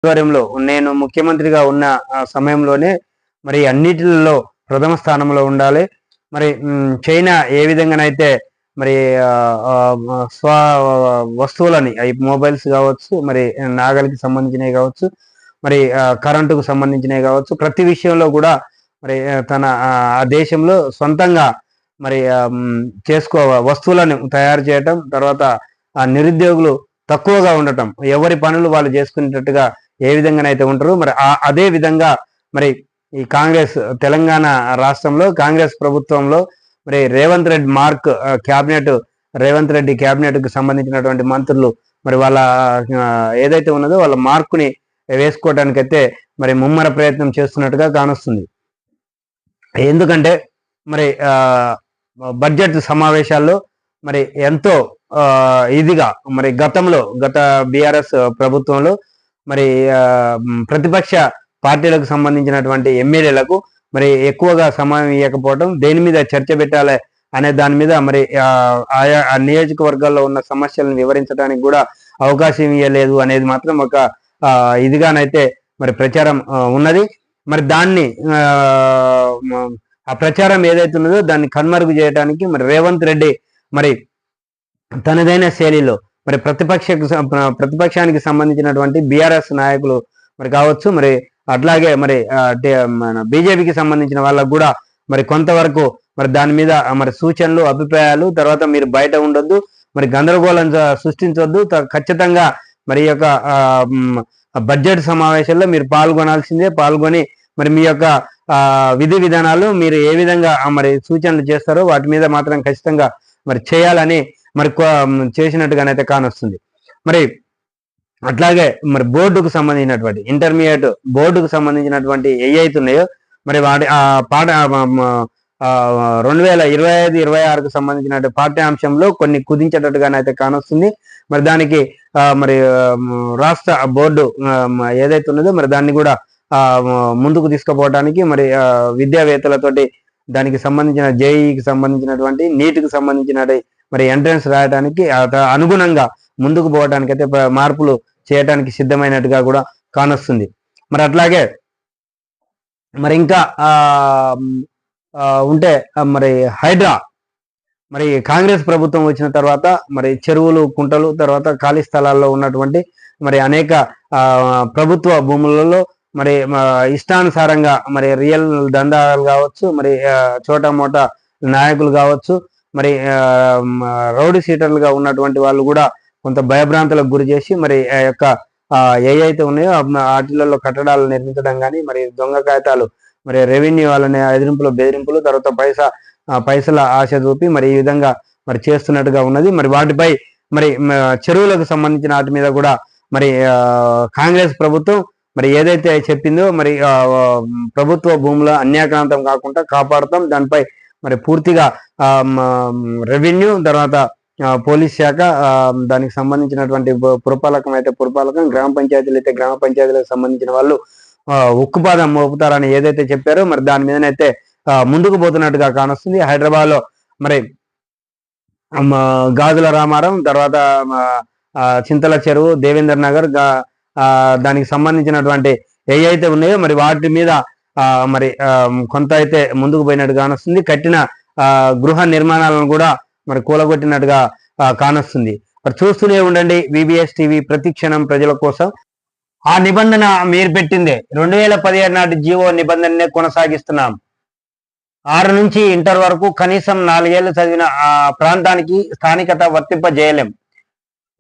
ఆధ్వర్యంలో నేను ముఖ్యమంత్రిగా ఉన్న సమయంలోనే మరి అన్నిటిలో ప్రథమ స్థానంలో ఉండాలి. మరి చైనా ఏ విధంగానైతే మరి స్వ వస్తువులని అవి మొబైల్స్ కావచ్చు, మరి నాగలికి సంబంధించినవి కావచ్చు, మరి కరెంటుకు సంబంధించినవి కావచ్చు, ప్రతి విషయంలో కూడా మరి తన ఆ దేశంలో సొంతంగా మరి వస్తువులను తయారు చేయటం, తర్వాత ఆ నిరుద్యోగులు తక్కువగా ఉండటం, ఎవరి పనులు వాళ్ళు చేసుకునేటట్టుగా ఏ విధంగానైతే ఉంటారో మరి అదే విధంగా మరి ఈ కాంగ్రెస్ తెలంగాణ రాష్ట్రంలో కాంగ్రెస్ ప్రభుత్వంలో మరి రేవంత్ రెడ్డి క్యాబినెట్ కు సంబంధించినటువంటి మంత్రులు మరి వాళ్ళ ఏదైతే ఉన్నదో వాళ్ళ మార్కుని వేసుకోవడానికైతే మరి ముమ్మర ప్రయత్నం చేస్తున్నట్టుగా కానొస్తుంది. ఎందుకంటే మరి బడ్జెట్ సమావేశాల్లో మరి ఎంతో ఇదిగా మరి గత బీఆర్ఎస్ ప్రభుత్వంలో మరి ప్రతిపక్ష పార్టీలకు సంబంధించినటువంటి ఎమ్మెల్యేలకు మరి ఎక్కువగా సమయం ఇవ్వకపోవడం, దేని మీద చర్చ పెట్టాలి అనే దాని మీద మరి ఆయా నియోజకవర్గాల్లో ఉన్న సమస్యలను వివరించడానికి కూడా అవకాశం ఇవ్వలేదు అనేది మాత్రం ఒక ఇదిగానైతే మరి ప్రచారం ఉన్నది. మరి దాన్ని ఆ ప్రచారం ఏదైతే ఉన్నదో దాన్ని కనుమరుగు చేయడానికి మరి రేవంత్ రెడ్డి మరి తనదైన శైలిలో మరి ప్రతిపక్షానికి సంబంధించినటువంటి బీఆర్ఎస్ నాయకులు మరి కావచ్చు, మరి అట్లాగే మరి బీజేపీకి సంబంధించిన వాళ్ళకు కూడా మరి కొంతవరకు మరి దాని మీద మరి సూచనలు, అభిప్రాయాలు, తర్వాత మీరు బయట ఉండొద్దు, మరి గందరగోళం సృష్టించవద్దు, ఖచ్చితంగా మరి యొక్క బడ్జెట్ సమావేశాల్లో మీరు పాల్గొని మరి మీ యొక్క విధి విధానాలు మీరు ఏ విధంగా మరి సూచనలు చేస్తారో వాటి మీద మాత్రం ఖచ్చితంగా మరి చేయాలని మరి చేసినట్టుగానైతే కానొస్తుంది. మరి అట్లాగే మరి బోర్డుకు సంబంధించినటువంటి ఇంటర్మీడియట్ బోర్డుకు సంబంధించినటువంటి ఏవైతున్నాయో మరి వాటి పాఠ 2025-26కు సంబంధించిన పాఠ్యాంశంలో కొన్ని కుదించేటట్టుగానైతే కానొస్తుంది. మరి దానికి మరి రాష్ట్ర బోర్డు ఏదైతే ఉన్నదో మరి దాన్ని కూడా ముందుకు తీసుకుపోవడానికి మరి విద్యావేత్తలతోటి దానికి సంబంధించిన జేఈకి సంబంధించినటువంటి నీటికి సంబంధించిన మరి ఎంట్రన్స్ రాయడానికి అనుగుణంగా ముందుకు పోవడానికి అయితే మార్పులు చేయడానికి సిద్ధమైనట్టుగా కూడా కానొస్తుంది. మరి అట్లాగే మరి ఇంకా ఉంటే మరి హైడ్రా మరి కాంగ్రెస్ ప్రభుత్వం వచ్చిన తర్వాత మరి చెరువులు, కుంటలు, తర్వాత ఖాళీ స్థలాల్లో ఉన్నటువంటి మరి అనేక ప్రభుత్వ భూములలో మరి ఇష్టానుసారంగా మరి రియల్ దందాలు కావచ్చు, మరి చోటా మోటా నాయకులు కావచ్చు, మరి రౌడీ సీటర్లుగా ఉన్నటువంటి వాళ్ళు కూడా కొంత భయభ్రాంతులకు గురి చేసి మరి ఆ యొక్క ఏవైతే ఉన్నాయో వాటిలలో కట్టడాలు నిర్మించడం కానీ, మరి దొంగ కాగితాలు, మరి రెవెన్యూ వాళ్ళని బెదిరింపులు, తర్వాత పైసల ఆశ చూపి మరి ఈ విధంగా మరి చేస్తున్నట్టుగా ఉన్నది. మరి వాటిపై మరి చెరువులకు సంబంధించిన వాటి మీద కూడా మరి కాంగ్రెస్ ప్రభుత్వం మరి ఏదైతే చెప్పిందో మరి ప్రభుత్వ భూముల అన్యాక్రాంతం కాకుండా కాపాడుతాం, దానిపై మరి పూర్తిగా రెవెన్యూ, తర్వాత పోలీస్ శాఖ, దానికి సంబంధించినటువంటి పురపాలకం, గ్రామ పంచాయతీలు అయితే గ్రామ పంచాయతీలకు సంబంధించిన వాళ్ళు ఉక్కుపాదం మోపుతారని ఏదైతే చెప్పారో మరి దాని మీదనైతే ముందుకు పోతున్నట్టుగా కానొస్తుంది. హైదరాబాద్ లో మరి గాజుల రామారం, తర్వాత చింతల చెరువు, దేవేందర్ నగర్, దానికి సంబంధించినటువంటి ఏవైతే ఉన్నాయో మరి వాటి మీద మరి కొంత అయితే ముందుకు పోయినట్టు కానొస్తుంది. కట్టిన గృహ నిర్మాణాలను కూడా మరి కూలగొట్టినట్టుగా కానొస్తుంది. మరి చూస్తూనే ఉండండి విబిఎస్ టీవీ, ప్రతి క్షణం ప్రజల కోసం. ఆ నిబంధన మీరు పెట్టిందే 2017 నాటి జీవో నిబంధననే కొనసాగిస్తున్నాం. 6 నుంచి ఇంటర్ వరకు కనీసం 4 ఏళ్లు చదివిన ఆ ప్రాంతానికి స్థానికత వర్తింపజేయలేం.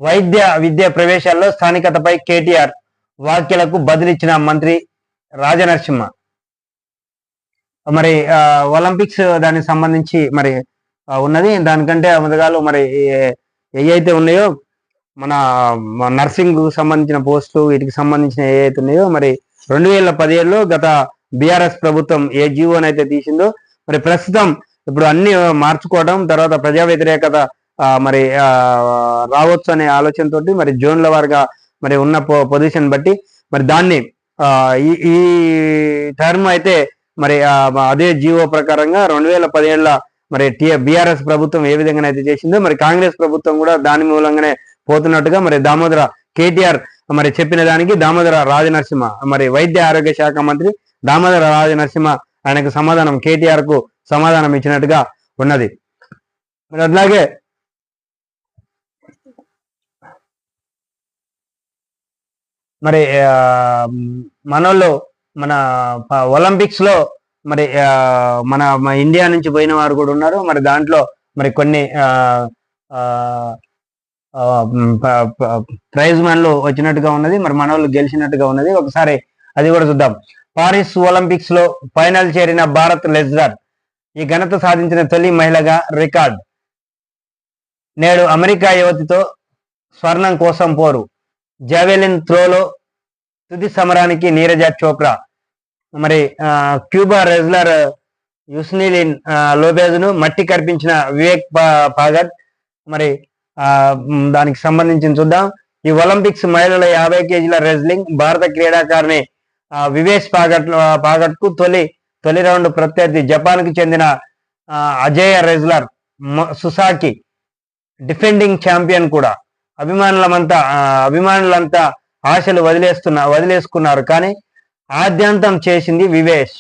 వైద్య విద్య ప్రవేశాల్లో స్థానికతపై కేటీఆర్ వ్యాఖ్యలకు బదులిచ్చిన మంత్రి రాజనరసింహ. మరి ఒలింపిక్స్ దానికి సంబంధించి మరి ఉన్నది. దానికంటే ముందుగాలు మరి ఏవైతే ఉన్నాయో మన నర్సింగ్ సంబంధించిన పోస్టులు, వీటికి సంబంధించిన ఏవైతే ఉన్నాయో మరి 2017లో గత బీఆర్ఎస్ ప్రభుత్వం ఏ జీవోనైతే తీసిందో మరి ప్రస్తుతం ఇప్పుడు అన్ని మార్చుకోవడం, తర్వాత ప్రజా వ్యతిరేకత మరి రావచ్చు అనే ఆలోచనతోటి మరి జోన్ల వారిగా మరి ఉన్న పొజిషన్ బట్టి మరి దాన్ని ఈ టర్మ్ అయితే మరి అదే జీవో ప్రకారంగా 2017 మరి బీఆర్ఎస్ ప్రభుత్వం ఏ విధంగానైతే చేసిందో మరి కాంగ్రెస్ ప్రభుత్వం కూడా దాని మూలంగానే పోతున్నట్టుగా మరి దామోదర కేటీఆర్ మరి చెప్పిన దానికి దామోదర రాజనరసింహ మరి వైద్య ఆరోగ్య శాఖ మంత్రి దామోదర రాజనరసింహ ఆయనకు సమాధానం కేటీఆర్ కు సమాధానం ఇచ్చినట్టుగా ఉన్నది. మరి అట్లాగే మరి మనోళ్ళు మన ఒలింపిక్స్ లో మరి మన ఇండియా నుంచి పోయిన వారు కూడా ఉన్నారు. మరి దాంట్లో మరి కొన్ని ప్రైజ్ మన్లు వచ్చినట్టుగా ఉన్నది. మరి మన వాళ్ళు గెలిచినట్టుగా ఉన్నది. ఒకసారి అది కూడా చూద్దాం. పారిస్ ఒలింపిక్స్ లో ఫైనల్ చేరిన భారత్ లెజ్లర్ ఈ ఘనత సాధించిన తొలి మహిళగా రికార్డ్. నేడు అమెరికా యువతితో స్వర్ణం కోసం పోరు. జావెలిన్ త్రోలో తుది సమరానికి నీరజ చోప్రా. మరి క్యూబా రెజ్లర్ యుస్నిలిన్ లోబేజ్ ను మట్టి కర్పించిన వివేక్ పాగట్. మరి దానికి సంబంధించి చూద్దాం. ఈ ఒలింపిక్స్ మహిళల 50 కేజీల రెజ్లింగ్ భారత క్రీడాకారిణి వివేష్ పాగట్ కు తొలి రౌండ్ ప్రత్యర్థి జపాన్ కు చెందిన అజేయ రెజ్లర్ సుసాకి, డిఫెండింగ్ ఛాంపియన్ కూడా. అభిమానులంతా ఆశలు వదిలేసుకున్నారు. కానీ ఆద్యంతం చేసింది వివేష్.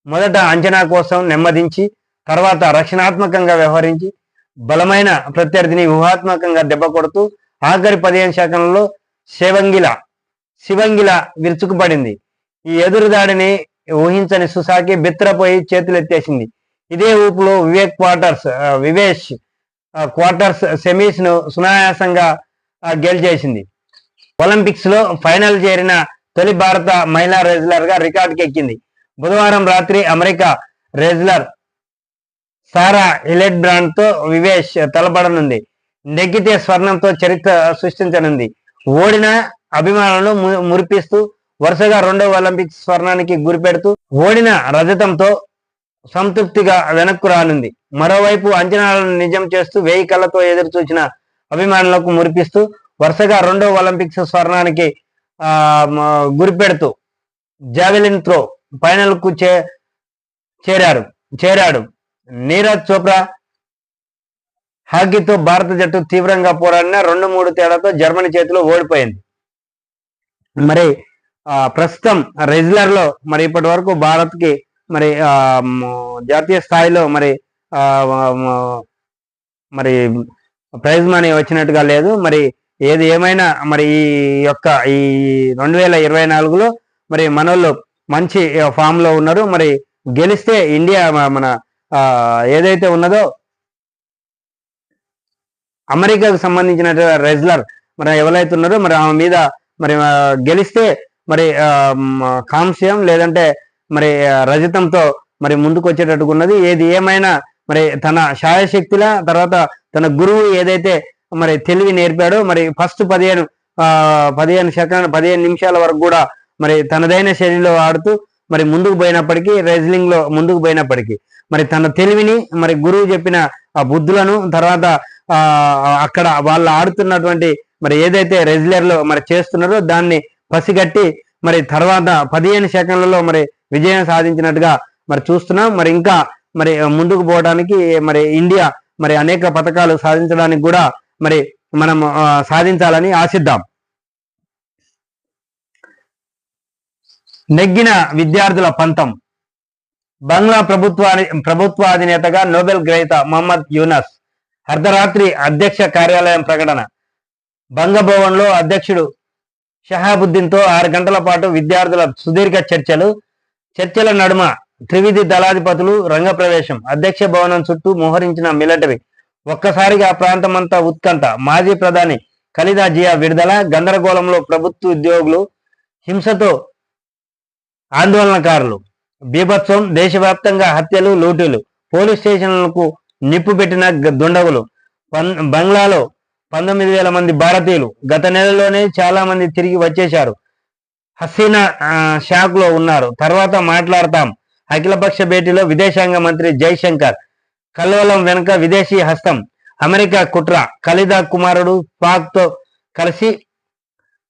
మొదట అంచనా కోసం నెమ్మదించి, తర్వాత రక్షణాత్మకంగా వ్యవహరించి బలమైన ప్రత్యర్థిని వ్యూహాత్మకంగా దెబ్బ కొడుతూ ఆఖరి 15 సెకండ్లలో శివంగిల విరుచుకుపడింది. ఈ ఎదురుదాడిని ఊహించని సుసాకి బిత్తరపోయి చేతులెత్తేసింది. ఇదే ఊపులో వివేష్ క్వార్టర్స్ సెమీస్ ను సునాయాసంగా గెలిచేసింది. ఒలింపిక్స్ లో ఫైనల్ చేరిన తొలి భారత మహిళా రెజ్లర్ గా రికార్డుకి ఎక్కింది. బుధవారం రాత్రి అమెరికా రెజ్లర్ సారా హిలెడ్బ్రాండ్ తో వివేష్ తలపడనుంది. నెగ్గితే స్వర్ణంతో చరిత్ర సృష్టించనుంది. ఓడిన అభిమానులను మురిపిస్తూ వరుసగా 2వ ఒలింపిక్స్ స్వర్ణానికి గురిపెడుతూ ఓడిన రజతంతో సంతృప్తిగా వెనక్కు రానుంది. మరోవైపు అంచనాలను నిజం చేస్తూ 1000 కళ్ళతో ఎదురు చూసిన అభిమానులకు మురిపిస్తూ వరుసగా 2వ ఒలింపిక్స్ స్వర్ణానికి గురిపెడుతూ జావెలిన్ త్రో ఫైనల్ కు చేరాడు. నీరజ్ చోప్రా. హాకీతో భారత జట్టు తీవ్రంగా పోరాడిన 2-3 తేడాతో జర్మనీ చేతిలో ఓడిపోయింది. మరి ప్రస్తుతం రెజ్లర్ లో మరి ఇప్పటి వరకు భారత్ కి మరి జాతీయ స్థాయిలో మరి ప్రైజ్ మనీ వచ్చినట్టుగా లేదు. మరి ఏది ఏమైనా మరి ఈ 2024లో మరి మనోళ్ళు మంచి ఫామ్ లో ఉన్నారు. మరి గెలిస్తే ఇండియా మన ఏదైతే ఉన్నదో అమెరికాకు సంబంధించిన రెజ్లర్ మరి ఎవరైతే ఉన్నారో మరి ఆమె మీద మరి గెలిస్తే మరి కాంస్యం లేదంటే మరి రజతంతో మరి ముందుకు వచ్చేటట్టుగా ఉన్నది. ఏది ఏమైనా మరి తన శాయశక్తుల తర్వాత తన గురువు ఏదైతే మరి తెలివి నేర్పాడో మరి ఫస్ట్ 15 నిమిషాల వరకు కూడా మరి తనదైన శైలిలో ఆడుతూ మరి ముందుకు పోయినప్పటికీ రెజ్లింగ్ లో ముందుకు పోయినప్పటికీ మరి తన తెలివిని మరి గురువు చెప్పిన బుద్ధులను తర్వాత అక్కడ వాళ్ళు ఆడుతున్నటువంటి మరి ఏదైతే రెజ్లర్ లో మరి చేస్తున్నారో దాన్ని పసిగట్టి మరి తర్వాత 15 సెకండ్లలో మరి విజయం సాధించినట్టుగా మరి చూస్తున్నాం. మరి ఇంకా మరి ముందుకు పోవడానికి మరి ఇండియా మరి అనేక పథకాలు సాధించడానికి కూడా మరి మనం సాధించాలని ఆశిద్దాం. నెగ్గిన విద్యార్థుల పంతం. బంగ్లా ప్రభుత్వాధినేతగా నోబెల్ గ్రహీత మహమ్మద్ యూనస్ అర్ధరాత్రి అధ్యక్ష కార్యాలయం ప్రకటన. బంగభవన్ లో అధ్యక్షుడు షహాబుద్దీన్ తో 6 గంటల పాటు విద్యార్థుల సుదీర్ఘ చర్చల నడుమ త్రివిధి దళాధిపతులు రంగప్రవేశం. అధ్యక్ష భవనం చుట్టూ మోహరించిన మిలిటరీ. ఒక్కసారిగా ప్రాంతమంతా ఉత్కంఠ. మాజీ ప్రధాని ఖలీదా జియా విడుదల. గందరగోళంలో ప్రభుత్వ ఉద్యోగులు. హింసతో ఆందోళనకారులు. బీభత్సం. దేశవ్యాప్తంగా హత్యలు, లూటీలు. పోలీస్ స్టేషన్లకు నిప్పు పెట్టిన దుండగులు. బంగ్లాలో 19,000 మంది భారతీయులు. గత నెలలోనే చాలా మంది తిరిగి వచ్చేశారు. హసీనా షాక్ లో ఉన్నారు. తర్వాత మాట్లాడతాం. అఖిలపక్ష భేటీలో విదేశాంగ మంత్రి జైశంకర్. కల్లోలం వెనుక విదేశీ హస్తం. అమెరికా కుట్ర. ఖలీదా కుమారుడు పాక్ తో కలిసి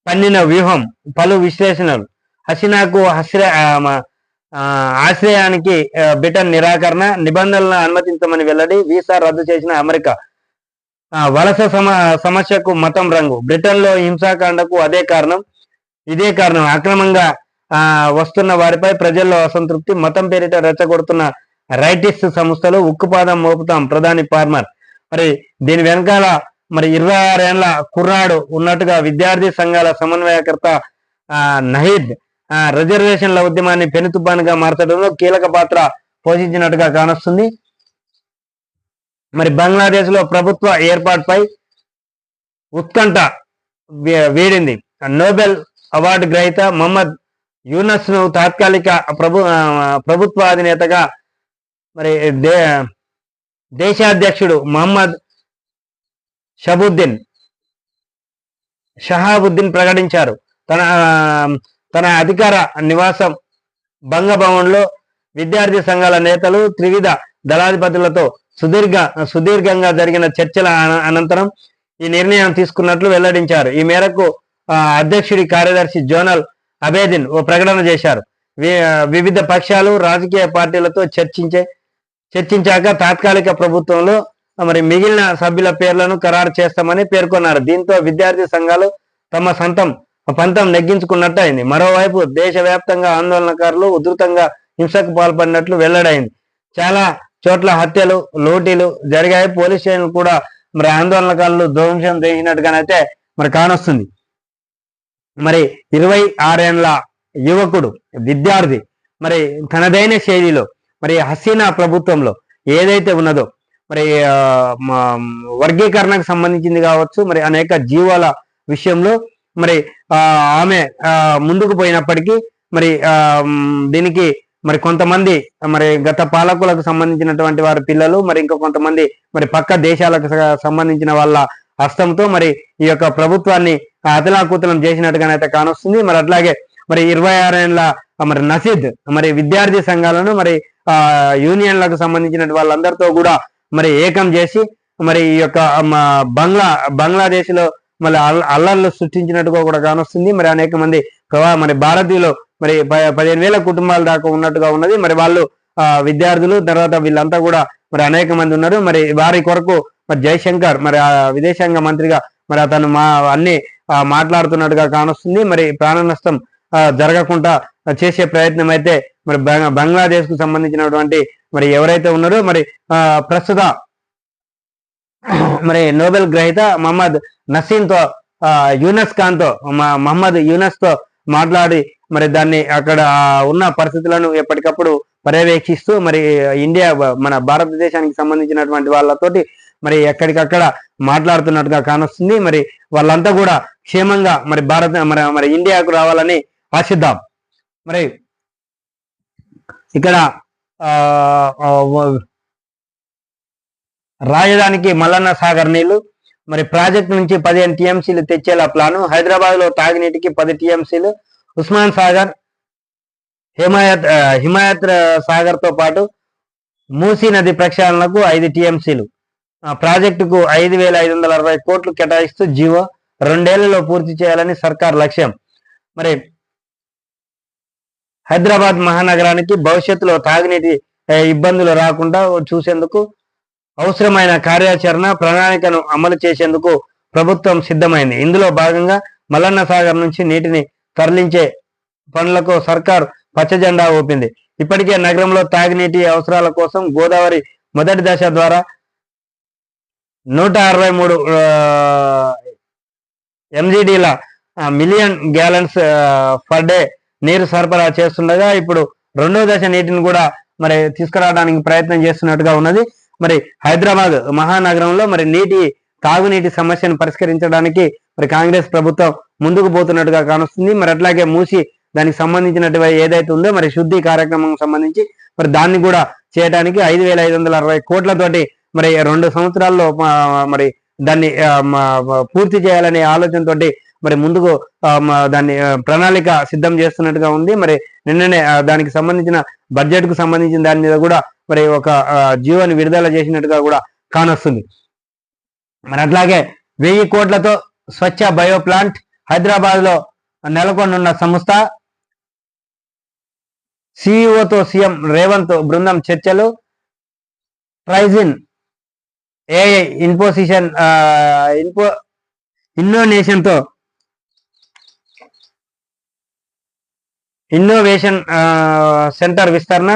పన్నిన వ్యూహం. పలు విశ్లేషణలు. హసీనాకు ఆశ్రయానికి బ్రిటన్ నిరాకరణ. నిబంధనలను అనుమతించమని వెల్లడి. వీసా రద్దు చేసిన అమెరికా. వలస సమస్యకు మతం రంగు. బ్రిటన్ లో హింసాకాండకు అదే కారణం. ఇదే కారణం. అక్రమంగా వస్తున్న వారిపై ప్రజల్లో అసంతృప్తి, మతం పేరిట రెచ్చగొడుతున్న రైటిస్ట్ సంస్థలు ఉక్కుపాదం మోపుతాం ప్రధాని ఫార్మర్. మరి దీని వెనకాల మరి 26 ఏళ్ల కుర్రాడు ఉన్నట్టుగా విద్యార్థి సంఘాల సమన్వయకర్త నహీద్ రిజర్వేషన్ల ఉద్యమాన్ని పెనుతుపానుగా మార్చడంలో కీలక పాత్ర పోషించినట్టుగా కానొస్తుంది. మరి బంగ్లాదేశ్ లో ప్రభుత్వ ఏర్పాటుపై ఉత్కంఠ వీడింది. నోబెల్ అవార్డు గ్రహీత మహమ్మద్ యూనస్ ను తాత్కాలిక ప్రభుత్వ అధినేతగా మరి దేశాధ్యక్షుడు మహమ్మద్ షహాబుద్దీన్ ప్రకటించారు. తన అధికార నివాసం బంగభవన్లో విద్యార్థి సంఘాల నేతలు, త్రివిధ దళాధిపతులతో సుదీర్ఘంగా జరిగిన చర్చల అనంతరం ఈ నిర్ణయం తీసుకున్నట్లు వెల్లడించారు. ఈ మేరకు అధ్యక్షుడి కార్యదర్శి జోనల్ అబేదిన్ ఓ ప్రకటన చేశారు. వివిధ పక్షాలు, రాజకీయ పార్టీలతో చర్చించాక తాత్కాలిక ప్రభుత్వంలో మరి మిగిలిన సభ్యుల పేర్లను ఖరారు చేస్తామని పేర్కొన్నారు. దీంతో విద్యార్థి సంఘాలు తమ పంతం నెగ్గించుకున్నట్టు అయింది. మరోవైపు దేశవ్యాప్తంగా ఆందోళనకారులు ఉధృతంగా హింసకు పాల్పడినట్లు వెల్లడైంది. చాలా చోట్ల హత్యలు, లూటీలు జరిగాయి. పోలీస్ స్టేషన్లు కూడా మరి ఆందోళనకారులు ధ్వంసం చేసినట్టుగానైతే మరి కానొస్తుంది. మరి 26 ఏళ్ల యువకుడు, విద్యార్థి మరి తనదైన శైలిలో మరి హసీనా ప్రభుత్వంలో ఏదైతే ఉన్నదో మరి వర్గీకరణకు సంబంధించింది కావచ్చు, మరి అనేక జీవాల విషయంలో మరి ఆమె ముందుకు పోయినప్పటికీ మరి దీనికి మరి కొంతమంది మరి గత పాలకులకు సంబంధించినటువంటి వారి పిల్లలు, మరి ఇంకా కొంతమంది మరి పక్క దేశాలకు సంబంధించిన వాళ్ళ హస్తంతో మరి ఈ యొక్క ప్రభుత్వాన్ని అతలాకుతలం చేసినట్టుగానైతే కానొస్తుంది. మరి అట్లాగే మరి 26 ఏళ్ల మరి నసీద్ మరి విద్యార్థి సంఘాలను మరి యూనియన్లకు సంబంధించిన వాళ్ళందరితో కూడా మరి ఏకం చేసి మరి ఈ యొక్క బంగ్లాదేశ్ లో మళ్ళీ అల్లర్లు సృష్టించినట్టుగా కూడా కానొస్తుంది. మరి అనేక మంది మరి భారతీయులు మరి 15,000 కుటుంబాల దాకా ఉన్నట్టుగా ఉన్నది. మరి వాళ్ళు విద్యార్థులు, తర్వాత వీళ్ళంతా కూడా మరి అనేక మంది ఉన్నారు. మరి వారి కొరకు మరి జయశంకర్ మరి విదేశాంగ మంత్రిగా మరి అతను అన్ని మాట్లాడుతున్నట్టుగా కానొస్తుంది. మరి ప్రాణ నష్టం జరగకుండా చేసే ప్రయత్నం అయితే మరి బంగ్లాదేశ్ కు సంబంధించినటువంటి మరి ఎవరైతే ఉన్నారో మరి ప్రస్తుత మరి నోబెల్ గ్రహీత మహమ్మద్ నసీన్ తో యూనస్ ఖాన్ తో మహమ్మద్ యూనస్ తో మాట్లాడి మరి దాన్ని అక్కడ ఉన్న పరిస్థితులను ఎప్పటికప్పుడు పర్యవేక్షిస్తూ మరి ఇండియా మన భారతదేశానికి సంబంధించినటువంటి వాళ్ళతోటి మరి ఎక్కడికక్కడ మాట్లాడుతున్నట్టుగా కానొస్తుంది. మరి వాళ్ళంతా కూడా క్షేమంగా మరి మరి ఇండియాకు రావాలని ఆశిద్దాం. మరి ఇక్కడ రాజధానికి మల్లన్న సాగర్ నీళ్లు మరి ప్రాజెక్టు నుంచి 15 టీఎంసీలు తెచ్చేలా ప్లాను. హైదరాబాద్ లో తాగునీటికి 10 టీఎంసీలు, ఉస్మాన్ సాగర్, హిమాయత్ సాగర్ తో పాటు మూసీ నది ప్రక్షాళనకు 5 టీఎంసీలు. ప్రాజెక్టుకు 5,560 కోట్లు కేటాయిస్తూ జీవో 2 ఏళ్లలో పూర్తి చేయాలని సర్కార్ లక్ష్యం. మరి హైదరాబాద్ మహానగరానికి భవిష్యత్తులో తాగునీటి ఇబ్బందులు రాకుండా చూసేందుకు అవసరమైన కార్యాచరణ ప్రణాళికను అమలు చేసేందుకు ప్రభుత్వం సిద్ధమైంది. ఇందులో భాగంగా మల్లన్న సాగర్ నుంచి నీటిని తరలించే పనులకు సర్కార్ పచ్చజెండా ఊపింది. ఇప్పటికే నగరంలో తాగునీటి అవసరాల కోసం గోదావరి మొదటి దశ ద్వారా 163 MGDల మిలియన్ గ్యాలన్స్ పర్ డే నీరు సరఫరా చేస్తుండగా ఇప్పుడు 2వ దశ నీటిని కూడా మరి తీసుకురావడానికి ప్రయత్నం చేస్తున్నట్టుగా ఉన్నది. మరి హైదరాబాద్ మహానగరంలో మరి తాగునీటి సమస్యను పరిష్కరించడానికి మరి కాంగ్రెస్ ప్రభుత్వం ముందుకు పోతున్నట్టుగా కానొస్తుంది. మరి అట్లాగే మూసి దానికి సంబంధించినటువంటి ఏదైతే ఉందో మరి శుద్ధి కార్యక్రమం సంబంధించి మరి దాన్ని కూడా చేయడానికి 5,560 కోట్లతోటి మరి 2 సంవత్సరాల్లో మరి దాన్ని పూర్తి చేయాలనే ఆలోచనతోటి మరి ముందుకు దాన్ని ప్రణాళిక సిద్ధం చేస్తున్నట్టుగా ఉంది. మరి నిన్ననే దానికి సంబంధించిన బడ్జెట్ కు సంబంధించిన దాని మీద కూడా మరి ఒక జీవోని విడుదల చేసినట్టుగా కూడా కానొస్తుంది. మరి అట్లాగే 1000 కోట్లతో స్వచ్ఛ బయో ప్లాంట్ హైదరాబాద్ లో నెలకొన్న సంస్థ. సిఇఓతో సీఎం రేవంత్ బృందం చర్చలు. ట్రైజిన్ ఏఐ ఇన్నోనేషన్ తో ఇన్నోవేషన్ సెంటర్ విస్తరణ,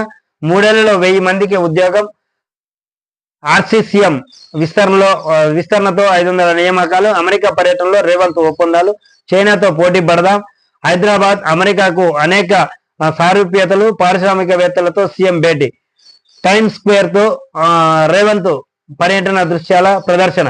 3 ఏళ్లలో 1000 మందికి ఉద్యోగం, ఆర్సీసీఎం విస్తరణతో 500 నియామకాలు, అమెరికా పర్యటనలో రేవంత్ ఒప్పందాలు, చైనాతో పోటీ పడదాం, హైదరాబాద్ అమెరికాకు అనేక సారూప్యతలు, పారిశ్రామికవేత్తలతో సీఎం భేటీ, టైమ్స్ స్క్వేర్ తో రేవంత్ పర్యటన దృశ్యాల ప్రదర్శన.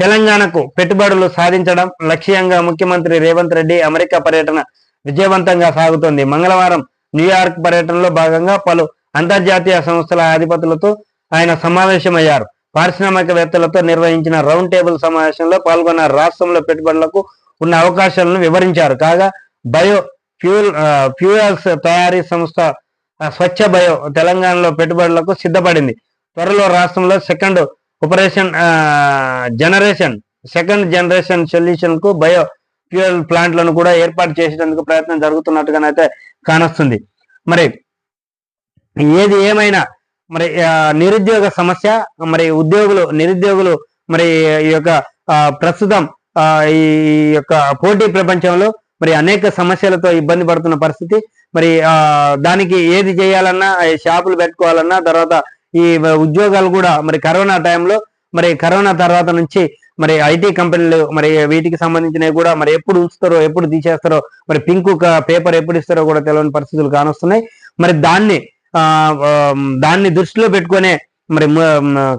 తెలంగాణకు పెట్టుబడులు సాధించడం లక్ష్యంగా ముఖ్యమంత్రి రేవంత్ రెడ్డి అమెరికా పర్యటన విజయవంతంగా సాగుతోంది. మంగళవారం న్యూయార్క్ పర్యటనలో భాగంగా పలు అంతర్జాతీయ సంస్థల అధిపతులతో ఆయన సమావేశమయ్యారు. పారిశ్రామికవేత్తలతో నిర్వహించిన రౌండ్ టేబుల్ సమావేశంలో పాల్గొన్న రాష్ట్రంలో పెట్టుబడులకు ఉన్న అవకాశాలను వివరించారు. కాగా బయో ఫ్యూయల్స్ తయారీ సంస్థ స్వచ్ఛ బయో తెలంగాణలో పెట్టుబడులకు సిద్ధపడింది. త్వరలో రాష్ట్రంలో సెకండ్ జనరేషన్ సొల్యూషన్ కు బయో ఫ్యూయల్ ప్లాంట్లను కూడా ఏర్పాటు చేసేందుకు ప్రయత్నం జరుగుతున్నట్టుగానైతే కానొస్తుంది. మరి ఏది ఏమైనా మరి నిరుద్యోగ సమస్య, మరి నిరుద్యోగులు మరి ఈ యొక్క ప్రస్తుతం ఈ యొక్క పోటీ ప్రపంచంలో మరి అనేక సమస్యలతో ఇబ్బంది పడుతున్న పరిస్థితి. మరి దానికి ఏది చేయాలన్నా, షాపులు పెట్టుకోవాలన్నా, తర్వాత ఈ ఉద్యోగాలు కూడా మరి కరోనా టైంలో, మరి కరోనా తర్వాత నుంచి మరి ఐటీ కంపెనీలు మరి వీటికి సంబంధించినవి కూడా మరి ఎప్పుడు ఉంచుతారో, ఎప్పుడు తీసేస్తారో, మరి పింక్ పేపర్ ఎప్పుడు ఇస్తారో కూడా తెలియని పరిస్థితులు కానొస్తున్నాయి. మరి దాన్ని దృష్టిలో పెట్టుకునే మరి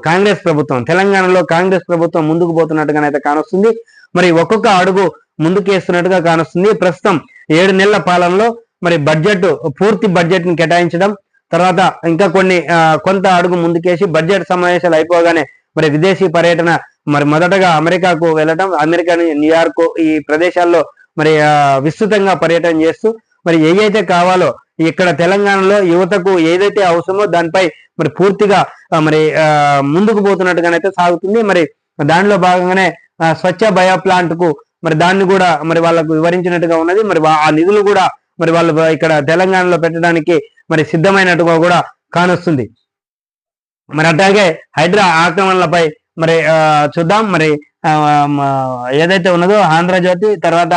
కాంగ్రెస్ ప్రభుత్వం, తెలంగాణలో కాంగ్రెస్ ప్రభుత్వం ముందుకు పోతున్నట్టుగానైతే కానొస్తుంది. మరి ఒక్కొక్క అడుగు ముందుకేస్తున్నట్టుగా కానొస్తుంది. ప్రస్తుతం 7 నెలల పాలనలో మరి పూర్తి బడ్జెట్ ని కేటాయించడం, తర్వాత ఇంకా కొంత అడుగు ముందుకేసి బడ్జెట్ సమావేశాలు అయిపోగానే మరి విదేశీ పర్యటన, మరి మొదటగా అమెరికాకు వెళ్ళడం, అమెరికా న్యూయార్క్ ఈ ప్రదేశాల్లో మరి విస్తృతంగా పర్యటన చేస్తూ మరి ఏదైతే కావాలో ఇక్కడ తెలంగాణలో యువతకు ఏదైతే అవసరమో దానిపై మరి పూర్తిగా మరి ముందుకు పోతున్నట్టుగానైతే సాగుతుంది. మరి దానిలో భాగంగానే స్వచ్ఛ బయో ప్లాంట్ కు మరి దాన్ని కూడా మరి వాళ్ళకు వివరించినట్టుగా ఉన్నది. మరి ఆ నిధులు కూడా మరి వాళ్ళు ఇక్కడ తెలంగాణలో పెట్టడానికి మరి సిద్ధమైనట్టుగా కూడా కానొస్తుంది. మరి అట్లాగే హైడ్రా ఆక్రమణలపై మరి చూద్దాం. మరి ఏదైతే ఉన్నదో ఆంధ్రజ్యోతి, తర్వాత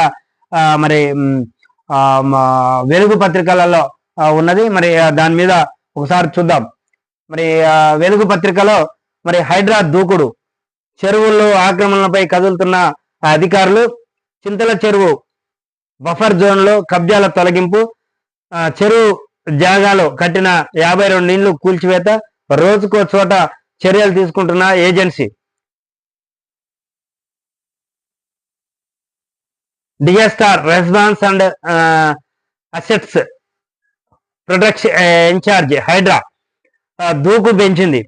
మరి వెలుగు పత్రికలలో ఉన్నది. మరి దాని మీద ఒకసారి చూద్దాం. మరి వెలుగు పత్రికలో మరి హైడ్రా దూకుడు, చెరువుల్లో ఆక్రమణలపై కదులుతున్న అధికారులు, చింతల చెరువు బఫర్ జోన్ లో కబ్జాల తొలగింపు, చెరువు జాగాలో కట్టిన 52 ఇండ్లు కూల్చివేత, రోజుకో చోట చర్యలు తీసుకుంటున్న agency. DSR response and assets protection in-charge Hydraa దూకు పెంచింది.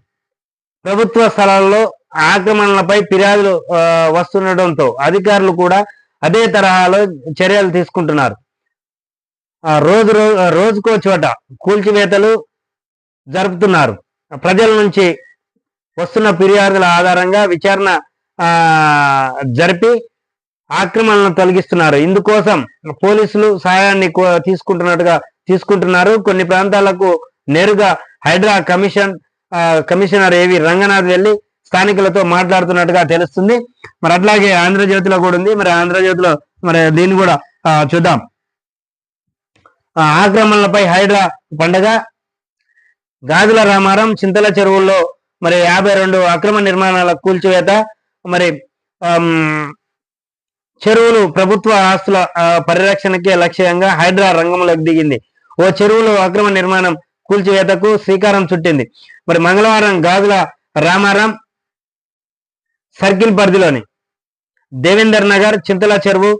ప్రభుత్వ స్థలాల్లో ఆక్రమణలపై ఫిర్యాదులు వస్తుండటంతో అధికారులు కూడా అదే తరహాలో చర్యలు తీసుకుంటున్నారు. రోజుకో చోట కూల్చివేతలు జరుపుతున్నారు. ప్రజల నుంచి వస్తున్న ఫిర్యాదుల ఆధారంగా విచారణ జరిపి ఆక్రమణలను తొలగిస్తున్నారు. ఇందుకోసం పోలీసులు సహాయాన్ని తీసుకుంటున్నారు. కొన్ని ప్రాంతాలకు నేరుగా హైడ్రా కమిషనర్ ఏవి రంగనాథ్ వెళ్లి స్థానికులతో మాట్లాడుతున్నట్టుగా తెలుస్తుంది. మరి అట్లాగే ఆంధ్రజ్యోతిలో కూడా ఉంది. మరి ఆంధ్రజ్యోతిలో మరి దీన్ని కూడా చూద్దాం. ఆక్రమణలపై హైడ్రా పండగ, గాజుల రామారం, చింతల చెరువుల్లో మరి 52 అక్రమ నిర్మాణాల కూల్చివేత. మరి చెరువులు ప్రభుత్వ ఆస్తుల పరిరక్షణకే లక్ష్యంగా హైడ్రా రంగంలోకి దిగింది. ఓ చెరువులో అక్రమ నిర్మాణం కూల్చివేతకు శ్రీకారం చుట్టింది. మరి మంగళవారం గాజుల రామారం సర్కిల్ పరిధిలోని దేవేందర్ నగర్, చింతల చెరువు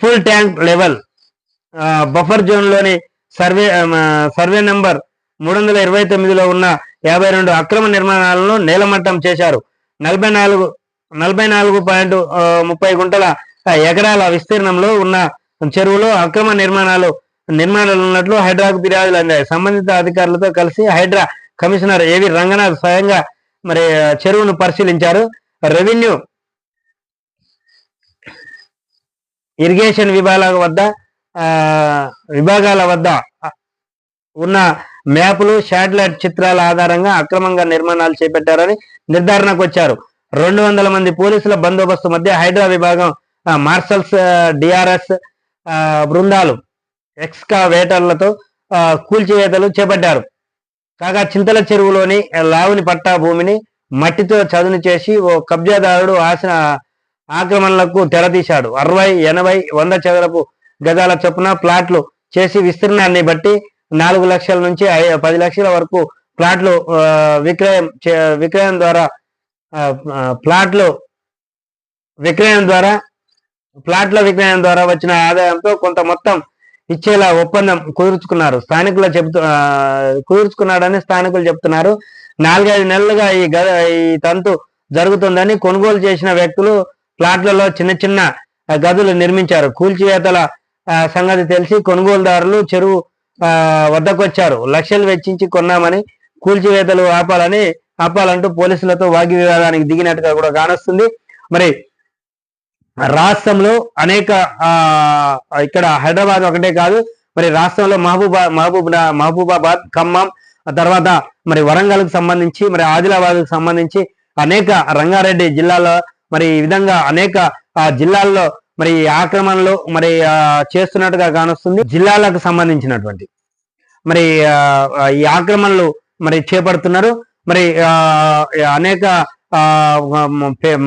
full tank level buffer zone లోని సర్వే నంబర్ 329లో ఉన్న 52 అక్రమ నిర్మాణాలను నేలమట్టం చేశారు. 44.30 గుంటల ఎకరాల విస్తీర్ణంలో ఉన్న చెరువులో అక్రమ నిర్మాణాలు ఉన్నట్లు హైడ్రాకు ఫిర్యాదులు అందాయి. సంబంధిత అధికారులతో కలిసి హైడ్రా కమిషనర్ ఏవి రంగనాథ్ స్వయంగా మరి చెరువును పరిశీలించారు. రెవెన్యూ, ఇరిగేషన్ విభాగాల వద్ద ఉన్న మ్యాపులు, శాటిలైట్ చిత్రాల ఆధారంగా అక్రమంగా నిర్మాణాలు చేపట్టారని నిర్ధారణకు వచ్చారు. 200 మంది పోలీసుల బందోబస్తు మధ్య హైడ్రా విభాగం మార్షల్స్, డిఆర్ఎస్ బృందాలు ఎక్స్కావేటర్లతో కూల్చివేతలు చేపట్టారు. కాగా చింతల చెరువులోని లావుని పట్టా భూమిని మట్టితో చదును చేసి ఓ కబ్జాదారుడు ఆక్రమణలకు తెరతీశాడు. 60, 80, 100 చదరపు గజాల చొప్పున ప్లాట్లు చేసి విస్తీర్ణాన్ని బట్టి 4 లక్షల నుంచి 10 లక్షల వరకు ప్లాట్లు విక్రయం ద్వారా వచ్చిన ఆదాయంతో కొంత మొత్తం ఇచ్చేలా ఒప్పందం కుదుర్చుకున్నాడని స్థానికులు చెబుతున్నారు. 4-5 నెలలుగా ఈ తంతు జరుగుతుందని కొనుగోలు చేసిన వ్యక్తులు ప్లాట్లలో చిన్న చిన్న గదులు నిర్మించారు. కూల్చివేతల సంగతి తెలిసి కొనుగోలుదారులు చెరువు వద్దకొచ్చారు. లక్షలు వెచ్చించి కొన్నామని కూల్చివేతలు ఆపాలంటూ పోలీసులతో వాగ్వివాదానికి దిగినట్టుగా కూడా కానొస్తుంది. మరి రాష్ట్రంలో ఇక్కడ హైదరాబాద్ ఒకటే కాదు, మరి రాష్ట్రంలో మహబూబాబాద్, ఖమ్మం, తర్వాత మరి వరంగల్కు సంబంధించి, మరి ఆదిలాబాద్కు సంబంధించి రంగారెడ్డి జిల్లాలో మరి ఈ విధంగా అనేక జిల్లాల్లో మరి ఆక్రమణలు మరి చేస్తున్నట్టుగా కానొస్తుంది. జిల్లాలకు సంబంధించినటువంటి మరి ఈ ఆక్రమణలు మరి చేపడుతున్నారు. మరి అనేక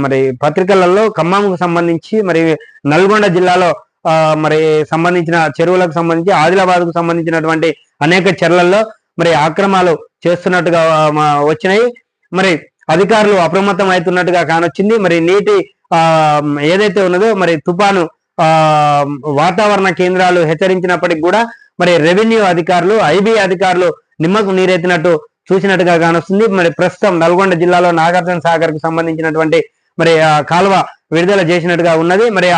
మరి పత్రికలలో ఖమ్మంకు సంబంధించి, మరి నల్గొండ జిల్లాలో మరి సంబంధించిన చెరువులకు సంబంధించి, ఆదిలాబాద్ కు సంబంధించినటువంటి అనేక చెర్లల్లో మరి ఆక్రమాలు చేస్తున్నట్టుగా వచ్చినాయి. మరి అధికారులు అప్రమత్తం అవుతున్నట్టుగా కానొచ్చింది. మరి నీటి ఏదైతే ఉన్నదో మరి తుఫాను వాతావరణ కేంద్రాలు హెచ్చరించినప్పటికీ కూడా మరి రెవెన్యూ అధికారులు, ఐబీ అధికారులు నిమ్మకు నీరెత్తినట్టు చూసినట్టుగా కానొస్తుంది. మరి ప్రస్తుతం నల్గొండ జిల్లాలో నాగార్జున సాగర్ కు సంబంధించినటువంటి మరి కాలువ విడుదల చేసినట్టుగా ఉన్నది. మరి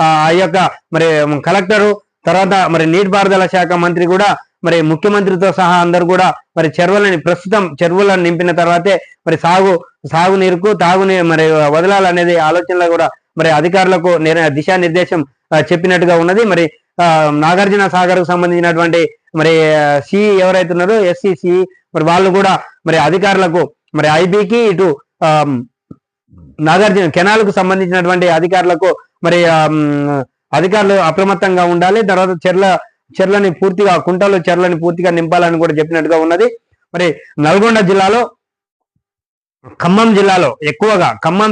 ఆ యొక్క మరి కలెక్టరు, తర్వాత మరి నీటిపారుదల శాఖ మంత్రి కూడా, మరి ముఖ్యమంత్రితో సహా అందరూ కూడా మరి చెరువులను నింపిన తర్వాతే మరి సాగునీరుకు తాగునీరు మరి వదలాలనేది ఆలోచనలో కూడా మరి అధికారులకు దిశానిర్దేశం చెప్పినట్టుగా ఉన్నది. మరి నాగార్జున సాగర్ కు సంబంధించినటువంటి మరి సిఈ ఎవరైతే ఉన్నారో, ఎస్సీ మరి వాళ్ళు కూడా మరి అధికారులకు, మరి ఐబీకి, ఇటు నాగార్జున కెనాల్ కు సంబంధించినటువంటి అధికారులకు మరి అధికారులు అప్రమత్తంగా ఉండాలి. తర్వాత చెర్లని పూర్తిగా చెర్లని పూర్తిగా నింపాలని కూడా చెప్పినట్టుగా ఉన్నది. మరి నల్గొండ జిల్లాలో, ఖమ్మం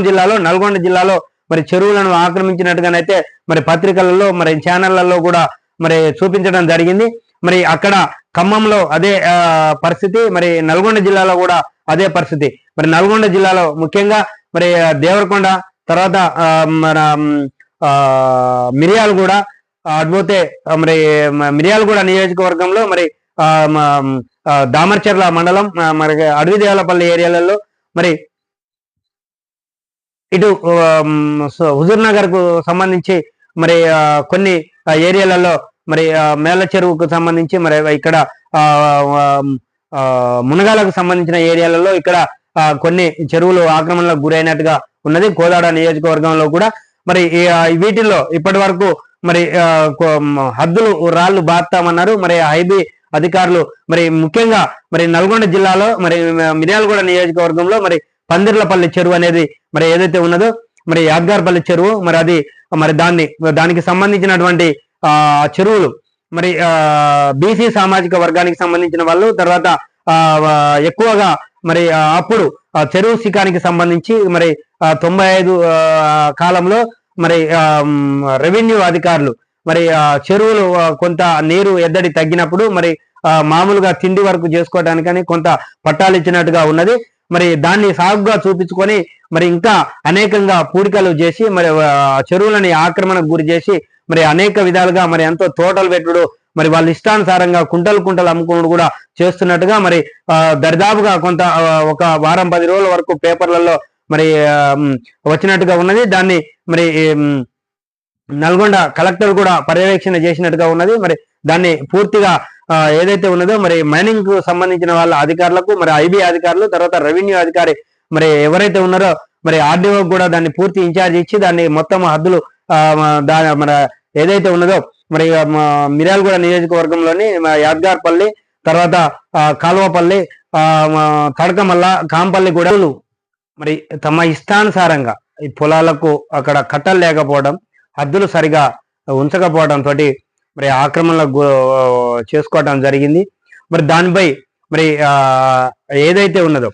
జిల్లాలో నల్గొండ జిల్లాలో మరి చెరువులను ఆక్రమించినట్టుగానైతే మరి పత్రికలలో, మరి ఛానళ్లలో కూడా మరి చూపించడం జరిగింది. మరి అక్కడ ఖమ్మంలో అదే పరిస్థితి, మరి నల్గొండ జిల్లాలో కూడా అదే పరిస్థితి. మరి నల్గొండ జిల్లాలో ముఖ్యంగా మరి దేవరకొండ, తర్వాత మన మిర్యాలగూడ, అటుపోతే మరి మిర్యాలగూడ నియోజకవర్గంలో మరి దామర్చర్ల మండలం, మరి అడవిదేవలపల్లి ఏరియాలలో, మరి ఇటు హుజూర్ నగర్ కు సంబంధించి మరి కొన్ని ఏరియాలలో, మరి మేళ్ల చెరువుకు సంబంధించి, మరి ఇక్కడ మునగాలకు సంబంధించిన ఏరియాలలో ఇక్కడ కొన్ని చెరువులు ఆక్రమణలకు గురైనట్టుగా ఉన్నది. కోదాడ నియోజకవర్గంలో కూడా మరి వీటిల్లో ఇప్పటి వరకు మరి హద్దులు రాళ్లు బాస్తామన్నారు మరి ఐబీ అధికారులు. మరి ముఖ్యంగా మరి నల్గొండ జిల్లాలో మరి మిర్యాలగూడ నియోజకవర్గంలో మరి పందిర్లపల్లి చెరువు అనేది మరి ఏదైతే ఉన్నదో, మరి యాద్గార్పల్లి చెరువు, మరి అది మరి దానికి సంబంధించినటువంటి చెరువులు మరి బీసీ సామాజిక వర్గానికి సంబంధించిన వాళ్ళు, తర్వాత ఎక్కువగా మరి అప్పుడు చెరువు శిఖానికి సంబంధించి మరి 95 కాలంలో మరి రెవెన్యూ అధికారులు మరి చెరువులు కొంత నీరు ఎద్దడి తగ్గినప్పుడు మరి మామూలుగా తిండి వరకు చేసుకోవడానికని కొంత పట్టాలు ఇచ్చినట్టుగా ఉన్నది. మరి దాన్ని సాగుగా చూపించుకొని మరి ఇంకా అనేకంగా పూడికలు చేసి మరి చెరువులని ఆక్రమణకు గురి చేసి మరి అనేక విధాలుగా మరి ఎంతో తోటలు పెట్టుడు, మరి వాళ్ళ ఇష్టానుసారంగా కుంటలు అమ్ముకున్నాడు కూడా చేస్తున్నట్టుగా మరి దరిదాపుగా కొంత ఒక వారం 10 రోజుల వరకు పేపర్లలో మరి వచ్చినట్టుగా ఉన్నది. దాన్ని మరి నల్గొండ కలెక్టర్ కూడా పర్యవేక్షణ చేసినట్టుగా ఉన్నది. మరి దాన్ని పూర్తిగా ఏదైతే ఉన్నదో మరి మైనింగ్ కు సంబంధించిన వాళ్ళ అధికారులకు, మరి ఐబీ అధికారులు, తర్వాత రెవెన్యూ అధికారి మరి ఎవరైతే ఉన్నారో మరి ఆర్డీఓ కూడా దాన్ని పూర్తి ఇన్ఛార్జ్ ఇచ్చి దాన్ని మొత్తం హద్దులు మన ఏదైతే ఉన్నదో మరి మిర్యాలగూడ నియోజకవర్గంలోని యాద్గార్పల్లి, తర్వాత కాలువపల్లి, తడకమల్ల, కాంపల్లి గూడలు మరి తమ ఇష్టానుసారంగా ఈ పొలాలకు అక్కడ కట్టలు లేకపోవడం, హద్దులు సరిగా ఉంచకపోవడం తోటి మరి ఆక్రమణలు చేసుకోవడం జరిగింది. మరి దానిపై మరి ఏదైతే ఉన్నదో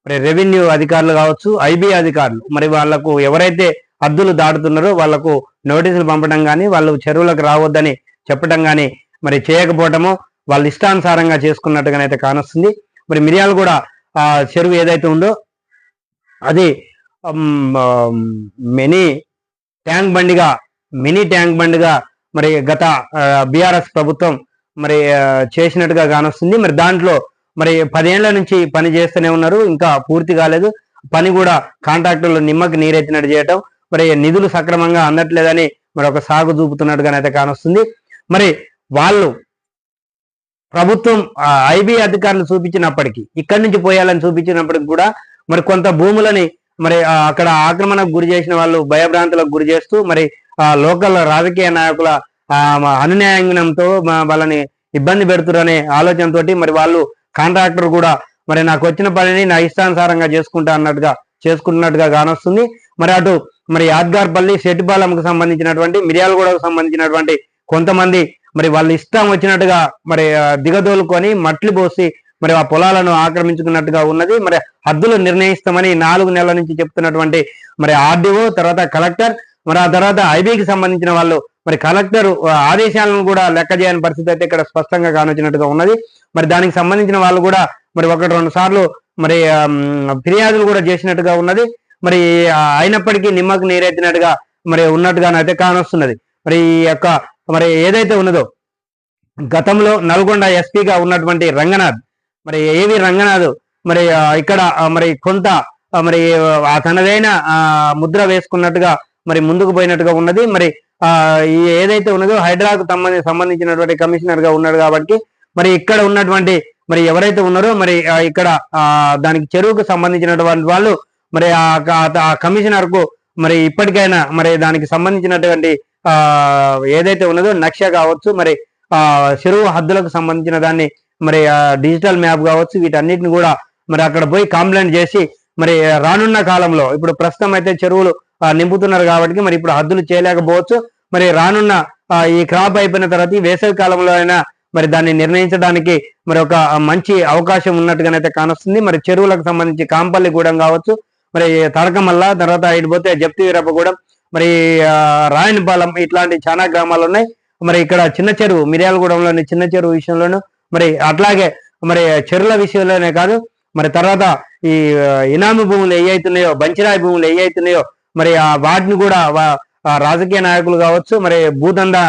మరి రెవెన్యూ అధికారులు కావచ్చు, ఐబీ అధికారులు మరి వాళ్లకు ఎవరైతే హద్దులు దాటుతున్నారో వాళ్లకు నోటీసులు పంపడం కానీ, వాళ్ళు చెరువులకు రావద్దని చెప్పడం కానీ మరి చేయకపోవటము, వాళ్ళ ఇష్టానుసారంగా చేసుకున్నట్టుగానైతే కానొస్తుంది. మరి మిరియాలు కూడా ఆ చెరువు ఏదైతే ఉందో అది మినీ ట్యాంక్ బండిగా మరి గత బీఆర్ఎస్ ప్రభుత్వం మరి చేసినట్టుగా కానొస్తుంది. మరి దాంట్లో మరి 10 ఏళ్ల నుంచి పని చేస్తూనే ఉన్నారు, ఇంకా పూర్తి కాలేదు. పని కూడా కాంట్రాక్టర్లు నిమ్మకి నీరెత్తినట్టు చేయటం, మరి నిధులు సక్రమంగా అందట్లేదని మరి ఒక సాగు చూపుతున్నట్టుగానైతే కానొస్తుంది. మరి వాళ్ళు ప్రభుత్వం ఐబీ అధికారులు చూపించినప్పటికీ, ఇక్కడి నుంచి పోయాలని చూపించినప్పటికి కూడా మరి కొంత భూములని మరి అక్కడ ఆక్రమణకు గురి చేసిన వాళ్ళు భయభ్రాంతులకు గురి చేస్తూ మరి లోకల్ రాజకీయ నాయకుల అనున్యాయంతో వాళ్ళని ఇబ్బంది పెడుతురనే ఆలోచనతో మరి వాళ్ళు కాంట్రాక్టర్ కూడా మరి నాకు వచ్చిన పనిని నా ఇష్టానుసారంగా చేసుకుంటున్నట్టుగా కానొస్తుంది. మరి అటు మరి యాద్గార్పల్లి, శెట్టిపాలెంకు సంబంధించినటువంటి, మిర్యాలగూడకు సంబంధించినటువంటి కొంతమంది మరి వాళ్ళు ఇష్టం వచ్చినట్టుగా మరి దిగదోలుకొని మట్లు పోసి మరి ఆ పొలాలను ఆక్రమించుకున్నట్టుగా ఉన్నది. మరి హద్దులు నిర్ణయిస్తామని 4 నెలల నుంచి చెప్తున్నటువంటి మరి ఆర్డీఓ, తర్వాత కలెక్టర్, మరి ఆ తర్వాత ఐబీకి సంబంధించిన వాళ్ళు మరి కలెక్టర్ ఆదేశాలను కూడా లెక్క చేయని పరిస్థితి అయితే ఇక్కడ స్పష్టంగా కానొచ్చినట్టుగా ఉన్నది. మరి దానికి సంబంధించిన వాళ్ళు కూడా మరి 1-2 సార్లు మరి ఫిర్యాదులు కూడా చేసినట్టుగా ఉన్నది. మరి అయినప్పటికీ నిమ్మకు నీరెత్తినట్టుగా మరి ఉన్నట్టుగానైతే కానొస్తున్నది. మరి ఈ యొక్క మరి ఏదైతే ఉన్నదో గతంలో నల్గొండ ఎస్పీగా ఉన్నటువంటి రంగనాథ్, మరి ఏవి రంగనాథ్ మరి ఇక్కడ మరి కొంత మరి తనదైన ముద్ర వేసుకున్నట్టుగా మరి ముందుకు పోయినట్టుగా ఉన్నది. మరి ఏదైతే ఉన్నదో హైడ్రాకు సంబంధించినటువంటి కమిషనర్ గా ఉన్నాడు కాబట్టి మరి ఇక్కడ ఉన్నటువంటి మరి ఎవరైతే ఉన్నారో మరి ఇక్కడ దానికి చెరువుకు సంబంధించినటువంటి వాళ్ళు మరి ఆ కమిషనర్ కు మరి ఇప్పటికైనా మరి దానికి సంబంధించినటువంటి ఏదైతే ఉన్నదో నక్ష కావచ్చు, మరి చెరువు హద్దులకు సంబంధించిన దాన్ని మరి డిజిటల్ మ్యాప్ కావచ్చు, వీటన్నిటిని కూడా మరి అక్కడ పోయి కంప్లైంట్ చేసి మరి రానున్న కాలంలో, ఇప్పుడు ప్రస్తుతం అయితే చెరువులు నింపుతున్నారు కాబట్టి మరి ఇప్పుడు హద్దులు చేయలేకపోవచ్చు. మరి రానున్న ఈ క్రాప్ అయిపోయిన తర్వాత ఈ వేసవి కాలంలో అయినా మరి దాన్ని నిర్ణయించడానికి మరి ఒక మంచి అవకాశం ఉన్నట్టుగానైతే కానొస్తుంది. మరి చెరువులకు సంబంధించి కాంపల్లిగూడెం కావచ్చు, మరి తడకమల్ల, తర్వాత ఇటు పోతే జప్తి వీరప్పగూడెం, మరి రాయనపాలెం, ఇట్లాంటి చాలా గ్రామాలు ఉన్నాయి. మరి ఇక్కడ చిన్న చెరువు మిర్యాలగూడెంలోని చిన్న చెరువు విషయంలోనూ మరి అట్లాగే మరి చెరువుల విషయంలోనే కాదు, మరి తర్వాత ఈ ఇనామి భూములు ఏవైతున్నాయో, బంచిరాయి భూములు ఏవైతున్నాయో మరి వాటిని కూడా రాజకీయ నాయకులు కావచ్చు, మరి భూదందా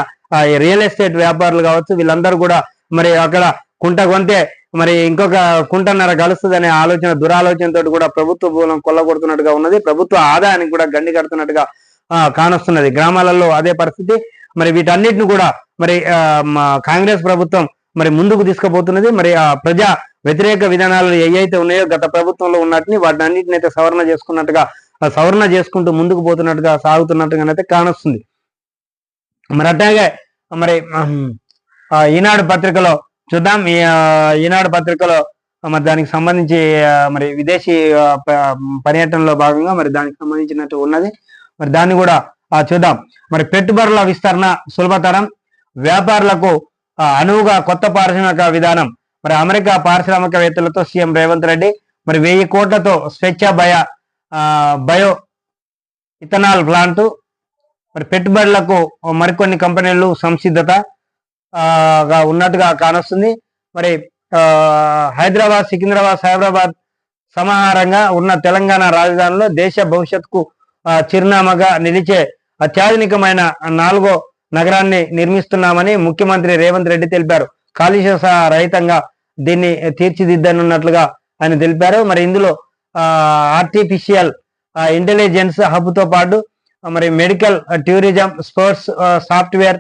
రియల్ ఎస్టేట్ వ్యాపారులు కావచ్చు, వీళ్ళందరూ కూడా మరి అక్కడ కుంట కొంతే మరి ఇంకొక కుంటన్నర కలుస్తుందనే దురాలోచనతో కూడా ప్రభుత్వ భూములను కొల్లగొడుతున్నట్టుగా ఉన్నది. ప్రభుత్వ ఆదాయానికి కూడా గండి కడుతున్నట్టుగా కానొస్తున్నది గ్రామాలలో అదే పరిస్థితి. మరి వీటన్నిటిని కూడా మరి కాంగ్రెస్ ప్రభుత్వం మరి ముందుకు తీసుకుపోతున్నది. మరి ఆ ప్రజా వ్యతిరేక విధానాలు ఏవైతే ఉన్నాయో గత ప్రభుత్వంలో ఉన్నట్టుని వాటిని అన్నింటిని అయితే సవరణ చేసుకుంటూ ముందుకు పోతున్నట్టుగా సాగుతున్నట్టుగానైతే కానొస్తుంది. మరి అట్లాగే మరి ఈనాడు పత్రికలో చూద్దాం. ఈనాడు పత్రికలో మరి దానికి సంబంధించి మరి విదేశీ పర్యటనలో భాగంగా మరి దానికి సంబంధించినట్టు ఉన్నది. మరి దాన్ని కూడా చూద్దాం. మరి పెట్టుబడుల విస్తరణ సులభతరం, వ్యాపారులకు అనువుగా కొత్త పారిశ్రామిక విధానం. మరి అమెరికా పారిశ్రామికవేత్తలతో సీఎం రేవంత్ రెడ్డి మరి 1000 కోట్లతో స్వచ్ఛ బయో ఇథనాల్ ప్లాంట్. మరి పెట్టుబడులకు మరికొన్ని కంపెనీలు సంసిద్ధత ఉన్నట్టుగా కానొస్తుంది. మరి హైదరాబాద్, సికింద్రాబాద్, సైబరాబాద్ సమాహారంగా ఉన్న తెలంగాణ రాజధానిలో దేశ భవిష్యత్తుకు చిరునామాగా నిలిచే అత్యాధునికమైన 4వ నగరాన్ని నిర్మిస్తున్నామని ముఖ్యమంత్రి రేవంత్ రెడ్డి తెలిపారు. కాలుష్య రహితంగా దీన్ని తీర్చిదిద్దనున్నట్లుగా ఆయన తెలిపారు. మరి ఇందులో ఆర్టిఫిషియల్ ఇంటెలిజెన్స్ హబ్తో పాటు మరి medical, tourism, sports, software,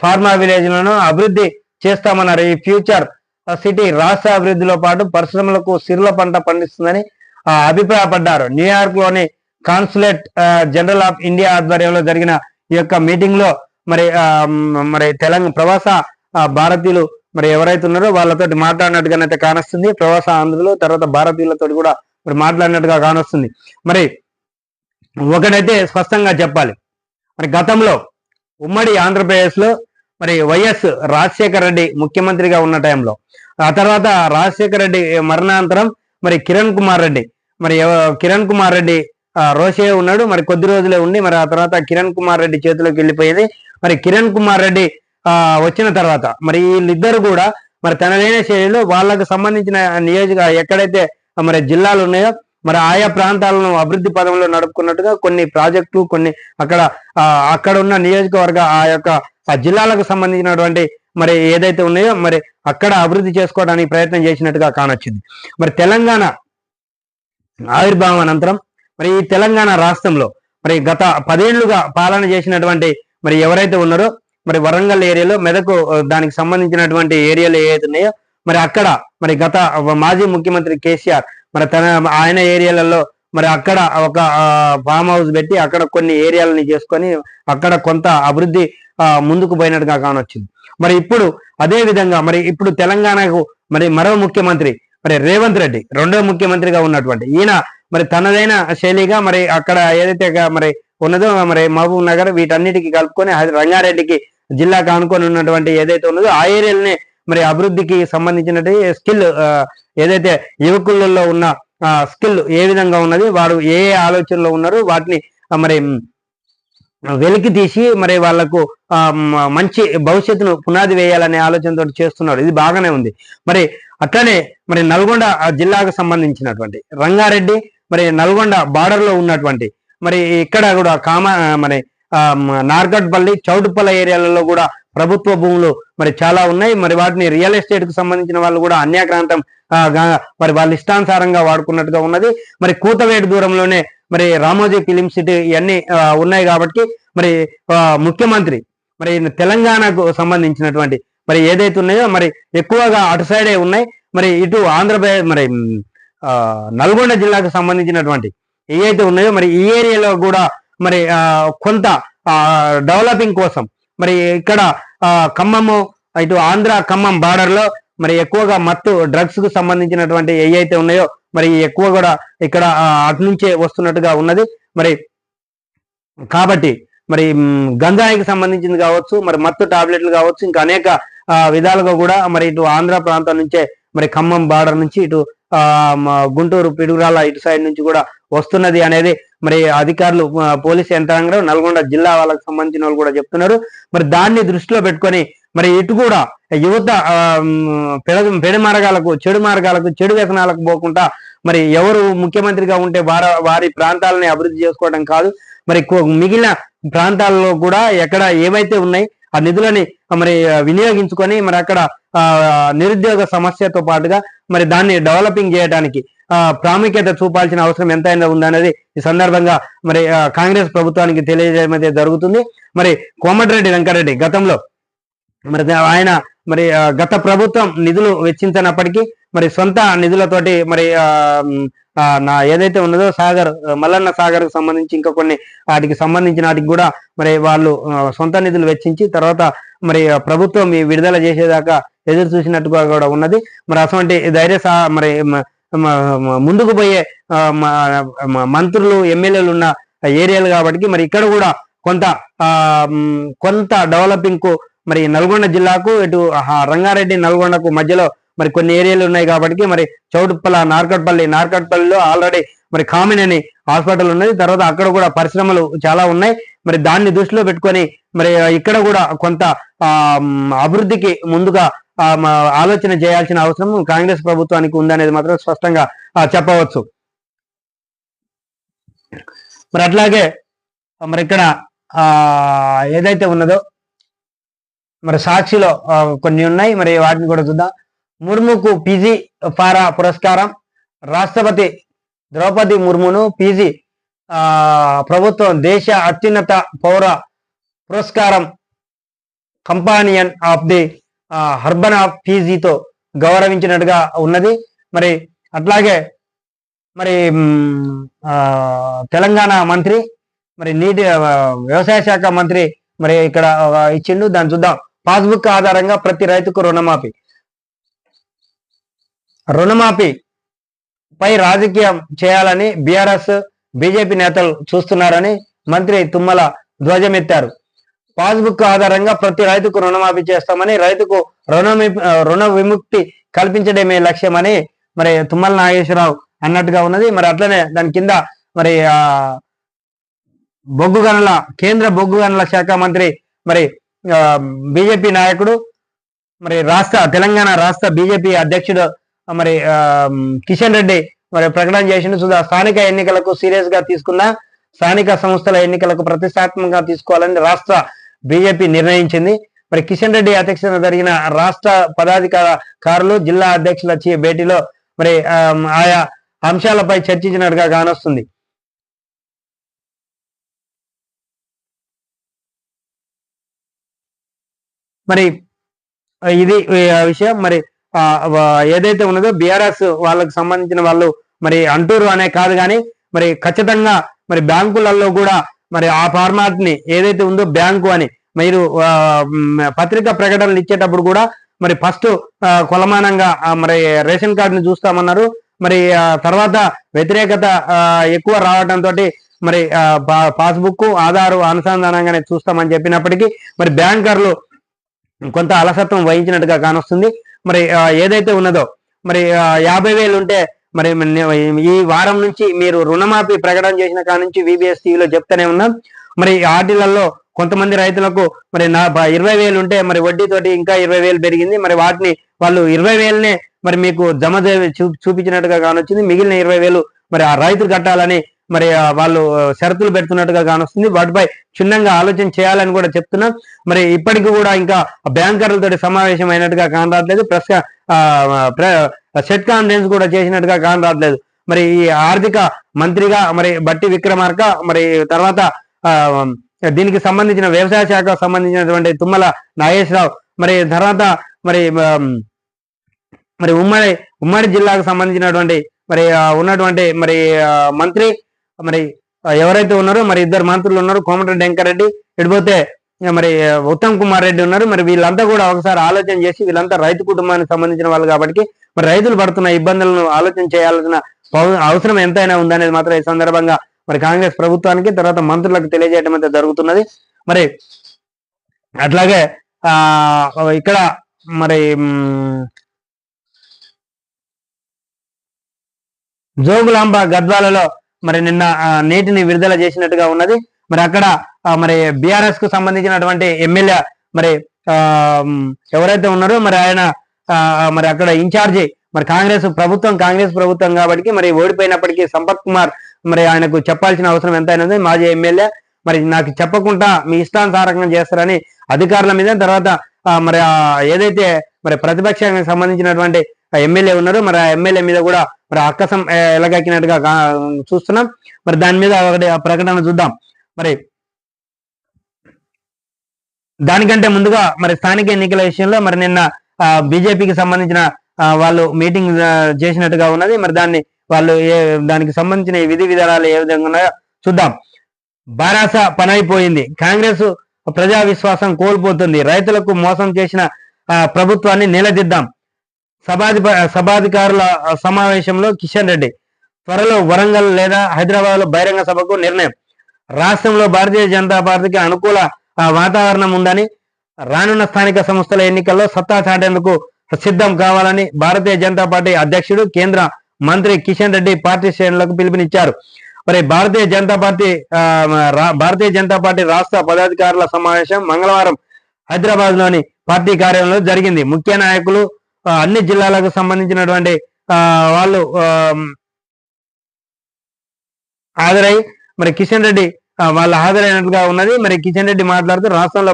pharma విలేజ్లను అభివృద్ధి చేస్తామన్నారు. ఈ ఫ్యూచర్ సిటీ రాష్ట్ర అభివృద్ధిలో పాటు పరిశ్రమలకు సిరుల పంట పండిస్తుందని అభిప్రాయపడ్డారు. న్యూయార్క్ లోని కాన్సులేట్ జనరల్ ఆఫ్ ఇండియా ఆధ్వర్యంలో జరిగిన ఈ యొక్క మీటింగ్ లో మరి తెలంగాణ ప్రవాస భారతీయులు మరి ఎవరైతే ఉన్నారో వాళ్ళతోటి మాట్లాడినట్టుగానైతే కానొస్తుంది. ప్రవాస ఆంధ్రులు, తర్వాత భారతీయులతో కూడా మరి మాట్లాడినట్టుగా కానొస్తుంది. మరి ఒకటైతే స్పష్టంగా చెప్పాలి, మరి గతంలో ఉమ్మడి ఆంధ్రప్రదేశ్లో మరి వైఎస్ రాజశేఖర రెడ్డి ముఖ్యమంత్రిగా ఉన్న టైంలో, ఆ తర్వాత రాజశేఖర రెడ్డి మరణానంతరం మరి కిరణ్ కుమార్ రెడ్డి రోషే ఉన్నాడు. మరి కొద్ది రోజులే ఉండి మరి ఆ తర్వాత కిరణ్ కుమార్ రెడ్డి చేతిలోకి వెళ్ళిపోయేది. మరి కిరణ్ కుమార్ రెడ్డి వచ్చిన తర్వాత మరి వీళ్ళిద్దరు కూడా మరి తనదైన శైలిలో వాళ్ళకు సంబంధించిన ఎక్కడైతే మరి జిల్లాలు ఉన్నాయో మరి ఆయా ప్రాంతాలను అభివృద్ధి పదంలో నడుపుకున్నట్టుగా కొన్ని ప్రాజెక్టులు, కొన్ని అక్కడ ఉన్న నియోజకవర్గ ఆ జిల్లాలకు సంబంధించినటువంటి మరి ఏదైతే ఉన్నాయో మరి అక్కడ అభివృద్ధి చేసుకోవడానికి ప్రయత్నం చేసినట్టుగా కానొచ్చింది. మరి తెలంగాణ ఆవిర్భావం అనంతరం మరి ఈ తెలంగాణ రాష్ట్రంలో మరి గత 10 ఏళ్లుగా పాలన చేసినటువంటి మరి ఎవరైతే ఉన్నారో మరి వరంగల్ ఏరియాలో, మెదకు దానికి సంబంధించినటువంటి ఏరియాలు ఏవైతే ఉన్నాయో మరి అక్కడ మరి గత మాజీ ముఖ్యమంత్రి కేసీఆర్ మరి ఆయన ఏరియాలలో మరి అక్కడ ఒక ఫామ్ హౌస్ పెట్టి అక్కడ కొన్ని ఏరియాలని చేసుకొని అక్కడ కొంత అభివృద్ధి ముందుకు పోయినట్టుగా కానొచ్చింది. మరి ఇప్పుడు అదే విధంగా మరి ఇప్పుడు తెలంగాణకు మరి మరో ముఖ్యమంత్రి మరి రేవంత్ రెడ్డి రెండో ముఖ్యమంత్రిగా ఉన్నటువంటి ఈయన మరి తనదైన శైలిగా మరి అక్కడ ఏదైతే మరి ఉన్నదో మరి మహబూబ్ నగర్ వీటన్నిటికీ కలుపుకొని రంగారెడ్డికి జిల్లాకు ఆనుకొని ఉన్నటువంటి ఏదైతే ఉన్నదో ఆ ఏరియాలనే మరి అభివృద్ధికి సంబంధించినటువంటి స్కిల్ ఏదైతే యువకులలో ఉన్న స్కిల్ ఏ విధంగా ఉన్నది, వారు ఏ ఆలోచనలో ఉన్నారు, వాటిని మరి వెలికి తీసి మరి వాళ్లకు మంచి భవిష్యత్తును పునాది వేయాలనే ఆలోచనతో చేస్తున్నారు. ఇది బాగానే ఉంది. మరి అట్లనే మరి నల్గొండ జిల్లాకు సంబంధించినటువంటి రంగారెడ్డి మరి నల్గొండ బార్డర్ లో ఉన్నటువంటి మరి ఇక్కడ కూడా మరి నార్కట్పల్లి, చౌటుపల్లి ఏరియాలలో కూడా ప్రభుత్వ భూములు మరి చాలా ఉన్నాయి. మరి వాటిని రియల్ ఎస్టేట్ కు సంబంధించిన వాళ్ళు కూడా అన్యాక్రాంతం మరి వాళ్ళ ఇష్టానుసారంగా వాడుకున్నట్టుగా ఉన్నది. మరి కూతవేటు దూరంలోనే మరి రామోజీ ఫిలిం సిటీ ఇవన్నీ ఉన్నాయి కాబట్టి మరి ముఖ్యమంత్రి మరి తెలంగాణకు సంబంధించినటువంటి మరి ఏదైతే ఉన్నాయో మరి ఎక్కువగా అటు సైడే ఉన్నాయి. మరి ఇటు ఆంధ్రప్రదేశ్ మరి నల్గొండ జిల్లాకు సంబంధించినటువంటి ఏవైతే ఉన్నాయో మరి ఈ ఏరియాలో కూడా మరి కొంత డెవలపింగ్ కోసం మరి ఇక్కడ ఖమ్మము ఇటు ఆంధ్ర ఖమ్మం బార్డర్ లో మరి ఎక్కువగా మత్తు డ్రగ్స్ కు సంబంధించినటువంటి ఏవైతే ఉన్నాయో మరి ఎక్కువ కూడా ఇక్కడ అటు నుంచే వస్తున్నట్టుగా ఉన్నది. మరి కాబట్టి మరి గంజాయికి సంబంధించింది కావచ్చు, మరి మత్తు టాబ్లెట్లు కావచ్చు, ఇంకా అనేక విధాలుగా కూడా మరి ఇటు ఆంధ్ర ప్రాంతం నుంచే మరి ఖమ్మం బార్డర్ నుంచి ఇటు గుంటూరు పిడుగురాల ఇటు సైడ్ నుంచి కూడా వస్తున్నది అనేది మరి అధికారులు, పోలీసు యంత్రాంగం, నల్గొండ జిల్లా వాళ్ళకి సంబంధించిన వాళ్ళు కూడా చెప్తున్నారు. మరి దాన్ని దృష్టిలో పెట్టుకొని మరి ఇటు కూడా యువత చెడు మార్గాలకు చెడు వ్యసనాలకు పోకుండా మరి ఎవరు ముఖ్యమంత్రిగా ఉంటే వారి ప్రాంతాలని అభివృద్ధి చేసుకోవడం కాదు, మరి మిగిలిన ప్రాంతాల్లో కూడా ఎక్కడ ఏవైతే ఉన్నాయి ఆ నిధులని మరి వినియోగించుకొని మరి అక్కడ నిరుద్యోగ సమస్యతో పాటుగా మరి దాన్ని డెవలపింగ్ చేయడానికి ప్రాముఖ్యత చూపాల్సిన అవసరం ఎంతైనా ఉందనేది ఈ సందర్భంగా మరి కాంగ్రెస్ ప్రభుత్వానికి తెలియజేయడం అయితే జరుగుతుంది. మరి కోమటిరెడ్డి వెంకటరెడ్డి గతంలో మరి ఆయన మరి గత ప్రభుత్వం నిధులు వెచ్చించినప్పటికీ మరి సొంత నిధులతోటి మరి ఏదైతే ఉన్నదో మల్లన్న సాగర్ కు సంబంధించి ఇంకా కొన్ని వాటికి సంబంధించిన వాటికి కూడా మరి వాళ్ళు సొంత నిధులు వెచ్చించి తర్వాత మరి ప్రభుత్వం విడుదల చేసేదాకా ఎదురు చూసినట్టుగా కూడా ఉన్నది. మరి అటువంటి ధైర్య మరి ముందుకు పోయే మంత్రులు, ఎమ్మెల్యేలు ఉన్న ఏరియాలు కాబట్టి మరి ఇక్కడ కూడా కొంత డెవలపింగ్ కు మరి నల్గొండ జిల్లాకు ఇటు రంగారెడ్డి నల్గొండకు మధ్యలో మరి కొన్ని ఏరియాలు ఉన్నాయి కాబట్టి మరి చౌటుప్పల నార్కట్పల్లిలో ఆల్రెడీ మరి కామినేని హాస్పిటల్ ఉన్నది. తర్వాత అక్కడ కూడా పరిశ్రమలు చాలా ఉన్నాయి. మరి దాన్ని దృష్టిలో పెట్టుకొని మరి ఇక్కడ కూడా కొంత అభివృద్ధికి ముందుగా ఆలోచన చేయాల్సిన అవసరం కాంగ్రెస్ ప్రభుత్వానికి ఉందనేది మాత్రం స్పష్టంగా చెప్పవచ్చు. మరి అట్లాగే మరి ఇక్కడ ఏదైతే ఉన్నదో మరి సాక్షిలో కొన్ని ఉన్నాయి, మరి వాటిని కూడా చూద్దాం. ముర్ముకు పీజీ ఫారా పురస్కారం, రాష్ట్రపతి ద్రౌపది ముర్మును పీజీ ప్రభుత్వం దేశ అత్యున్నత పౌర పురస్కారం కంపానియన్ ఆఫ్ ది అర్బన్ ఆఫ్ పీజీతో గౌరవించినట్టుగా ఉన్నది. మరి అట్లాగే మరి తెలంగాణ మంత్రి మరి వ్యవసాయ శాఖ మంత్రి మరి ఇక్కడ ఇచ్చిండు, దాన్ని చూద్దాం. పాస్బుక్ ఆధారంగా ప్రతి రైతుకు రుణమాఫీ పై రాజకీయం చేయాలని బీఆర్ఎస్ బీజేపీ నేతలు చూస్తున్నారని మంత్రి తుమ్మల ధ్వజమెత్తారు. పాస్బుక్ ఆధారంగా ప్రతి రైతుకు రుణమాఫీ చేస్తామని, రైతుకు రుణ విముక్తి కల్పించడమే లక్ష్యమని మరి తుమ్మల నాగేశ్వరరావు అన్నట్టుగా ఉన్నది. మరి అట్లనే దాని కింద మరి కేంద్ర బొగ్గు గనుల శాఖ మంత్రి మరి బీజేపీ నాయకుడు మరి తెలంగాణ రాష్ట్ర బీజేపీ అధ్యక్షుడు మరి కిషన్ రెడ్డి మరి ప్రకటన చేసిన స్థానిక ఎన్నికలకు సీరియస్ గా తీసుకున్న స్థానిక సంస్థల ఎన్నికలకు ప్రతిష్టాత్మకంగా తీసుకోవాలని రాష్ట్ర బీజేపీ నిర్ణయించింది. మరి కిషన్ రెడ్డి అధ్యక్షతన జరిగిన రాష్ట్ర పదాధికారులు జిల్లా అధ్యక్షుల భేటీలో మరి ఆయా అంశాలపై చర్చించినట్టుగా కానొస్తుంది. మరి ఇది విషయం. మరి ఏదైతే ఉన్నదో బీఆర్ఎస్ వాళ్ళకు సంబంధించిన వాళ్ళు మరి అంటూరు అనే కాదు కానీ మరి ఖచ్చితంగా మరి బ్యాంకులలో కూడా మరి ఆ ఫార్మాట్ ని ఏదైతే ఉందో బ్యాంకు అని మీరు పత్రికా ప్రకటనలు ఇచ్చేటప్పుడు కూడా మరి ఫస్ట్ కొలమానంగా మరి రేషన్ కార్డుని చూస్తామన్నారు. మరి తర్వాత వ్యతిరేకత ఎక్కువ రావడంతో మరి పాస్బుక్ ఆధార్ అనుసంధానంగానే చూస్తామని చెప్పినప్పటికీ మరి బ్యాంకర్లు కొంత అలసత్వం వహించినట్టుగా కానొస్తుంది. మరి ఏదైతే ఉన్నదో మరి 50,000 ఉంటే మరి ఈ వారం నుంచి మీరు రుణమాఫీ ప్రకటన చేసిన కాడ నుంచి VBS టీవీలో చెప్తూనే ఉన్నాం. మరి ఆర్టీలలో కొంతమంది రైతులకు మరి 20,000 ఉంటే మరి వడ్డీతోటి ఇంకా 20,000 పెరిగింది. మరి వాటిని వాళ్ళు 20,000నే మరి మీకు జమ చూపించినట్టుగా కానొచ్చింది. మిగిలిన 20,000 మరి ఆ రైతులు కట్టాలని మరి వాళ్ళు షరతులు పెడుతున్నట్టుగా కానొస్తుంది. వాటిపై క్షుణ్ణంగా ఆలోచన చేయాలని కూడా చెప్తున్నాం. మరి ఇప్పటికి కూడా ఇంకా బ్యాంకర్లతో సమావేశం అయినట్టుగా కానరాట్లేదు. సెట్ కాన్ఫరెన్స్ కూడా చేసినట్టుగా కానరాట్లేదు. మరి ఈ ఆర్థిక మంత్రిగా మరి బట్టి విక్రమార్క మరి తర్వాత దీనికి సంబంధించిన వ్యవసాయ శాఖకు సంబంధించినటువంటి తుమ్మల నాగేశ్వరరావు మరి తర్వాత మరి మరి ఉమ్మడి జిల్లాకు సంబంధించినటువంటి మరి ఉన్నటువంటి మరి మంత్రి మరి ఎవరైతే ఉన్నారో మరి ఇద్దరు మంత్రులు ఉన్నారు, కోమటిరెడ్డి వెంకరెడ్డి, ఇడిపోతే మరి ఉత్తమ్ కుమార్ రెడ్డి ఉన్నారు. మరి వీళ్ళంతా కూడా ఒకసారి ఆలోచన చేసి వీళ్ళంతా రైతు కుటుంబానికి సంబంధించిన వాళ్ళు కాబట్టి మరి రైతులు పడుతున్న ఇబ్బందులను ఆలోచన చేయాల్సిన అవసరం ఎంతైనా ఉందనేది మాత్రం ఈ సందర్భంగా మరి కాంగ్రెస్ ప్రభుత్వానికి తర్వాత మంత్రులకు తెలియజేయడం అయితే జరుగుతున్నది. మరి అట్లాగే ఇక్కడ మరి జోగులాంబ గద్వాలలో మరి నిన్న నీటిని విడుదల చేసినట్టుగా ఉన్నది. మరి అక్కడ మరి బీఆర్ఎస్ కు సంబంధించినటువంటి ఎమ్మెల్యే మరి ఎవరైతే ఉన్నారో మరి ఆయన మరి అక్కడ ఇన్ఛార్జి మరి కాంగ్రెస్ ప్రభుత్వం కాబట్టి మరి ఓడిపోయినప్పటికీ సంపత్ కుమార్ మరి ఆయనకు చెప్పాల్సిన అవసరం ఎంతైనా ఉంది. మాజీ ఎమ్మెల్యే మరి నాకు చెప్పకుండా మీ ఇష్టానుసారంగా చేస్తారని అధికారుల మీద తర్వాత మరి ఏదైతే మరి ప్రతిపక్షానికి సంబంధించినటువంటి ఎమ్మెల్యే ఉన్నారో మరి ఆ ఎమ్మెల్యే మీద కూడా మరి అక్కసం ఎలగక్కినట్టుగా చూస్తున్నాం. మరి దాని మీద ఒకటి ప్రకటన చూద్దాం. మరి దానికంటే ముందుగా మరి స్థానిక ఎన్నికల విషయంలో మరి నిన్న బీజేపీకి సంబంధించిన వాళ్ళు మీటింగ్ చేసినట్టుగా ఉన్నది. మరి దానికి సంబంధించిన విధి విధానాలు ఏ విధంగా ఉన్నాయో చూద్దాం. బారాస పనైపోయింది, కాంగ్రెస్ ప్రజా విశ్వాసం కోల్పోతుంది, రైతులకు మోసం చేసిన ప్రభుత్వాన్ని నిలదీద్దాం. సభాధికారుల సమావేశంలో కిషన్ రెడ్డి. త్వరలో వరంగల్ లేదా హైదరాబాద్ లో బహిరంగ సభకు నిర్ణయం. రాష్ట్రంలో భారతీయ జనతా పార్టీకి అనుకూల వాతావరణం ఉందని, రానున్న స్థానిక సంస్థల ఎన్నికల్లో సత్తా చాటేందుకు సిద్ధం కావాలని భారతీయ జనతా పార్టీ అధ్యక్షుడు కేంద్ర మంత్రి కిషన్ రెడ్డి పార్టీ శ్రేణులకు పిలుపునిచ్చారు. మరి భారతీయ జనతా పార్టీ రాష్ట్ర పదాధికారుల సమావేశం మంగళవారం హైదరాబాద్ లోని పార్టీ కార్యాలయంలో జరిగింది. ముఖ్య నాయకులు అన్ని జిల్లాలకు సంబంధించినటువంటి వాళ్ళు హాజరై మరి కిషన్ రెడ్డి వాళ్ళు హాజరైనట్లుగా ఉన్నది. మరి కిషన్ రెడ్డి మాట్లాడుతూ రాష్ట్రంలో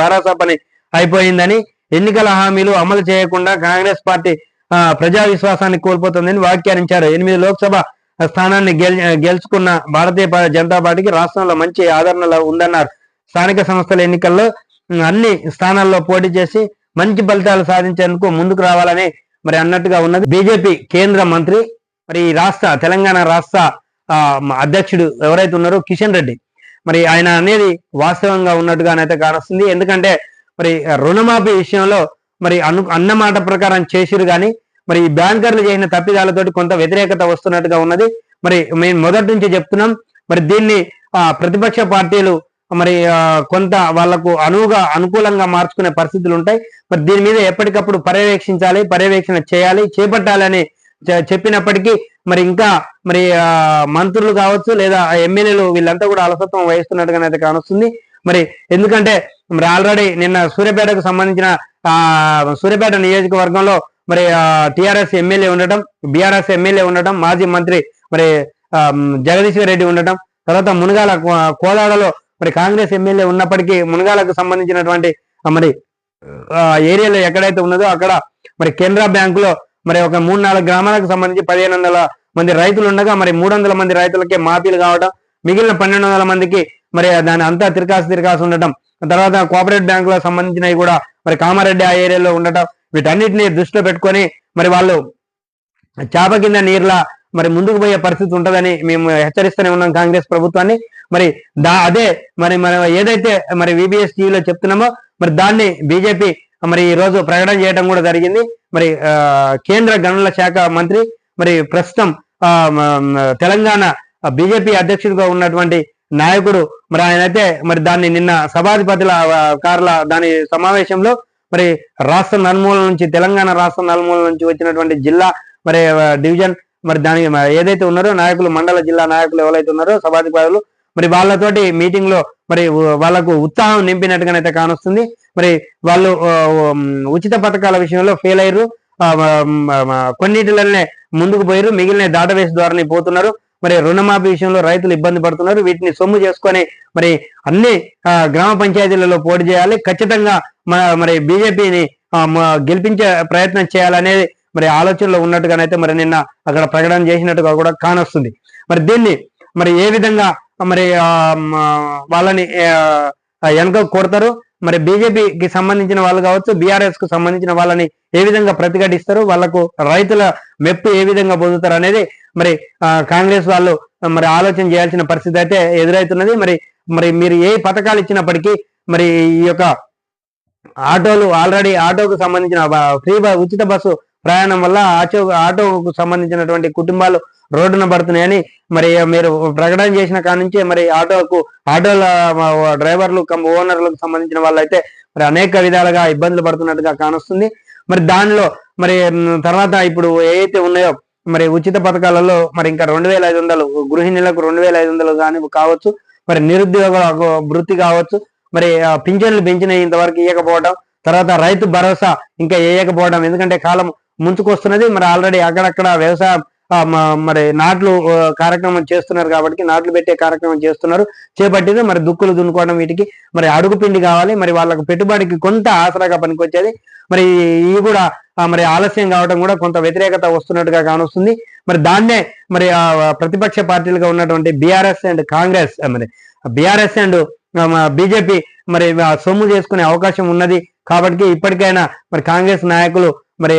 బారాస పని అయిపోయిందని, ఎన్నికల హామీలు అమలు చేయకుండా కాంగ్రెస్ పార్టీ ప్రజా విశ్వాసాన్ని కోల్పోతుందని వ్యాఖ్యానించారు. 8 లోక్సభ స్థానాన్ని గెలుచుకున్న భారతీయ జనతా పార్టీకి రాష్ట్రంలో మంచి ఆదరణ ఉందన్నారు. స్థానిక సంస్థల ఎన్నికల్లో అన్ని స్థానాల్లో పోటీ చేసి మంచి ఫలితాలు సాధించేందుకు ముందుకు రావాలని మరి అన్నట్టుగా ఉన్నది. బీజేపీ కేంద్ర మంత్రి మరి తెలంగాణ రాష్ట్ర అధ్యక్షుడు ఎవరైతే ఉన్నారో కిషన్ రెడ్డి మరి ఆయన అనేది వాస్తవంగా ఉన్నట్టుగానైతే కానొస్తుంది. ఎందుకంటే మరి రుణమాఫీ విషయంలో మరి అన్నమాట ప్రకారం చేసిరు కానీ మరి ఈ బ్యాంకర్లు చేసిన తప్పిదాలతోటి కొంత వ్యతిరేకత వస్తున్నట్టుగా ఉన్నది. మరి మేము మొదటి నుంచి చెప్తున్నాం. మరి దీన్ని ప్రతిపక్ష పార్టీలు మరి కొంత వాళ్లకు అనుకూలంగా మార్చుకునే పరిస్థితులు ఉంటాయి. మరి దీని మీద ఎప్పటికప్పుడు పర్యవేక్షణ చేయాలి, చేపట్టాలని చెప్పినప్పటికీ మరి ఇంకా మరి మంత్రులు కావచ్చు లేదా ఎమ్మెల్యేలు వీళ్ళంతా కూడా అలసత్వం వహిస్తున్నట్టుగానైతే కానొస్తుంది. మరి ఎందుకంటే మరి ఆల్రెడీ నిన్న సూర్యాపేటకు సంబంధించిన సూర్యాపేట నియోజకవర్గంలో మరి టిఆర్ఎస్ ఎమ్మెల్యే ఉండటం, బీఆర్ఎస్ ఎమ్మెల్యే ఉండటం, మాజీ మంత్రి మరి జగదీశ్వర్ రెడ్డి ఉండటం, తర్వాత మునగాల కోదాడలో మరి కాంగ్రెస్ ఎమ్మెల్యే ఉన్నప్పటికీ మునగాలకు సంబంధించినటువంటి మరి ఏరియాలో ఎక్కడైతే ఉన్నదో అక్కడ మరి కెనరా బ్యాంకులో మరి ఒక 3-4 గ్రామాలకు సంబంధించి 1500 మంది రైతులు ఉండగా మరి 300 మంది రైతులకే మాఫీలు కావడం, మిగిలిన 1200 మందికి మరి దాని అంతా తిరకాసు ఉండటం, తర్వాత కోఆపరేటివ్ బ్యాంకులకు సంబంధించినవి కూడా మరి కామారెడ్డి ఆ ఏరియాలో ఉండటం, వీటన్నిటిని దృష్టిలో పెట్టుకొని మరి వాళ్ళు చాప కింద నీరులా మరి ముందుకు పోయే పరిస్థితి ఉంటుందని మేము హెచ్చరిస్తూనే ఉన్నాం కాంగ్రెస్ ప్రభుత్వాన్ని. మరి అదే మనం ఏదైతే మరి విబిఎస్ టీవీలో చెప్తున్నామో మరి దాన్ని బీజేపీ మరి ఈ రోజు ప్రకటన చేయడం కూడా జరిగింది. మరి కేంద్ర గనుల శాఖ మంత్రి మరి ప్రస్తుతం తెలంగాణ బీజేపీ అధ్యక్షుడిగా ఉన్నటువంటి నాయకుడు మరి ఆయనైతే మరి దాన్ని నిన్న సభాధిపతుల దాని సమావేశంలో మరి రాష్ట్ర నలుమూల నుంచి తెలంగాణ రాష్ట్ర నలుమూల నుంచి వచ్చినటువంటి జిల్లా మరి డివిజన్ మరి దానికి ఏదైతే ఉన్నారో నాయకులు, మండల జిల్లా నాయకులు ఎవరైతే ఉన్నారో సభాధిపతులు మరి వాళ్ళతోటి మీటింగ్ లో మరి వాళ్ళకు ఉత్సాహం నింపినట్టుగానైతే కానొస్తుంది. మరి వాళ్ళు ఉచిత పథకాల విషయంలో ఫెయిల్ అయ్యారు, కొన్నిటిలోనే ముందుకు పోయారు, మిగిలిన దాటవేసి ద్వారానే పోతున్నారు. మరి రుణమాఫీ విషయంలో రైతులు ఇబ్బంది పడుతున్నారు. వీటిని సొమ్ము చేసుకొని మరి అన్ని గ్రామ పంచాయతీలలో పోటీ చేయాలి, ఖచ్చితంగా మరి బీజేపీని గెలిపించే ప్రయత్నం చేయాలనేది మరి ఆలోచనలో ఉన్నట్టుగానైతే మరి నిన్న అక్కడ ప్రకటన చేసినట్టుగా కూడా కానొస్తుంది. మరి దీన్ని మరి ఏ విధంగా మరి వాళ్ళని వెనక కొడతారు, మరి బీజేపీకి సంబంధించిన వాళ్ళు కావచ్చు, బీఆర్ఎస్ కు సంబంధించిన వాళ్ళని ఏ విధంగా ప్రతిఘటిస్తారు, వాళ్లకు రైతుల మెప్పు ఏ విధంగా పొందుతారు అనేది మరి కాంగ్రెస్ వాళ్ళు మరి ఆలోచన చేయాల్సిన పరిస్థితి అయితే ఎదురవుతున్నది. మరి మీరు ఏ పథకాలు ఇచ్చినప్పటికీ మరి ఈ యొక్క ఆటోలు ఆల్రెడీ ఆటోకు సంబంధించిన ఉచిత బస్సు ప్రయాణం వల్ల ఆటోకు సంబంధించినటువంటి కుటుంబాలు రోడ్డున పడుతున్నాయని మరి మీరు ప్రకటన చేసిన కాడ నుంచి మరి ఆటోల డ్రైవర్లు ఓనర్లకు సంబంధించిన వాళ్ళైతే మరి అనేక విధాలుగా ఇబ్బందులు పడుతున్నట్టుగా కానొస్తుంది. మరి దానిలో మరి తర్వాత ఇప్పుడు ఏవైతే ఉన్నాయో మరి ఉచిత పథకాలలో మరి ఇంకా 2500 గృహిణులకు 2500 కానీ కావచ్చు, మరి నిరుద్యోగ వృత్తి కావచ్చు, మరి పింఛన్లు పెంచిన ఇంతవరకు ఇవ్వకపోవడం, తర్వాత రైతు భరోసా ఇంకా వేయకపోవడం, ఎందుకంటే కాలం ముంచుకొస్తున్నది. మరి ఆల్రెడీ అక్కడక్కడ వ్యవసాయం మరి నాట్లు కార్యక్రమం చేస్తున్నారు కాబట్టి నాట్లు పెట్టే కార్యక్రమం చేపట్టింది. మరి దుక్కులు దున్నుకోవడం వీటికి మరి అడుగు పిండి కావాలి, మరి వాళ్ళకు పెట్టుబడికి కొంత ఆసరాగా పనికొచ్చేది. మరి ఇవి కూడా మరి ఆలస్యం కావడం కూడా కొంత వ్యతిరేకత వస్తున్నట్టుగా కానొస్తుంది. మరి దాన్నే మరి ప్రతిపక్ష పార్టీలుగా ఉన్నటువంటి బీఆర్ఎస్ అండ్ కాంగ్రెస్ మరి బీఆర్ఎస్ అండ్ బీజేపీ మరి సొమ్ము చేసుకునే అవకాశం ఉన్నది. కాబట్టి ఇప్పటికైనా మరి కాంగ్రెస్ నాయకులు మరి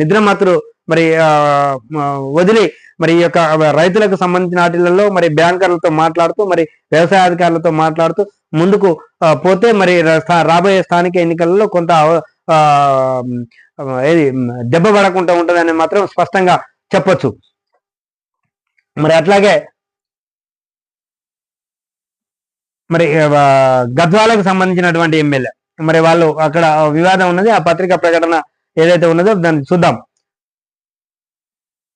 నిద్రమత్తులు మరి వదిలి మరి ఈ యొక్క రైతులకు సంబంధించిన వాటిలలో మరి బ్యాంకర్లతో మాట్లాడుతూ మరి వ్యవసాయ అధికారులతో మాట్లాడుతూ ముందుకు పోతే మరి రాబోయే స్థానిక ఎన్నికలలో కొంత ఏది దెబ్బ పడకుండా ఉంటుందని మాత్రం స్పష్టంగా చెప్పొచ్చు. మరి అట్లాగే మరి గద్వాలకు సంబంధించినటువంటి ఎమ్మెల్యే మరి వాళ్ళు అక్కడ వివాదం ఉన్నది. ఆ పత్రికా ప్రకటన ఏదైతే ఉన్నదో దాన్ని చూద్దాం.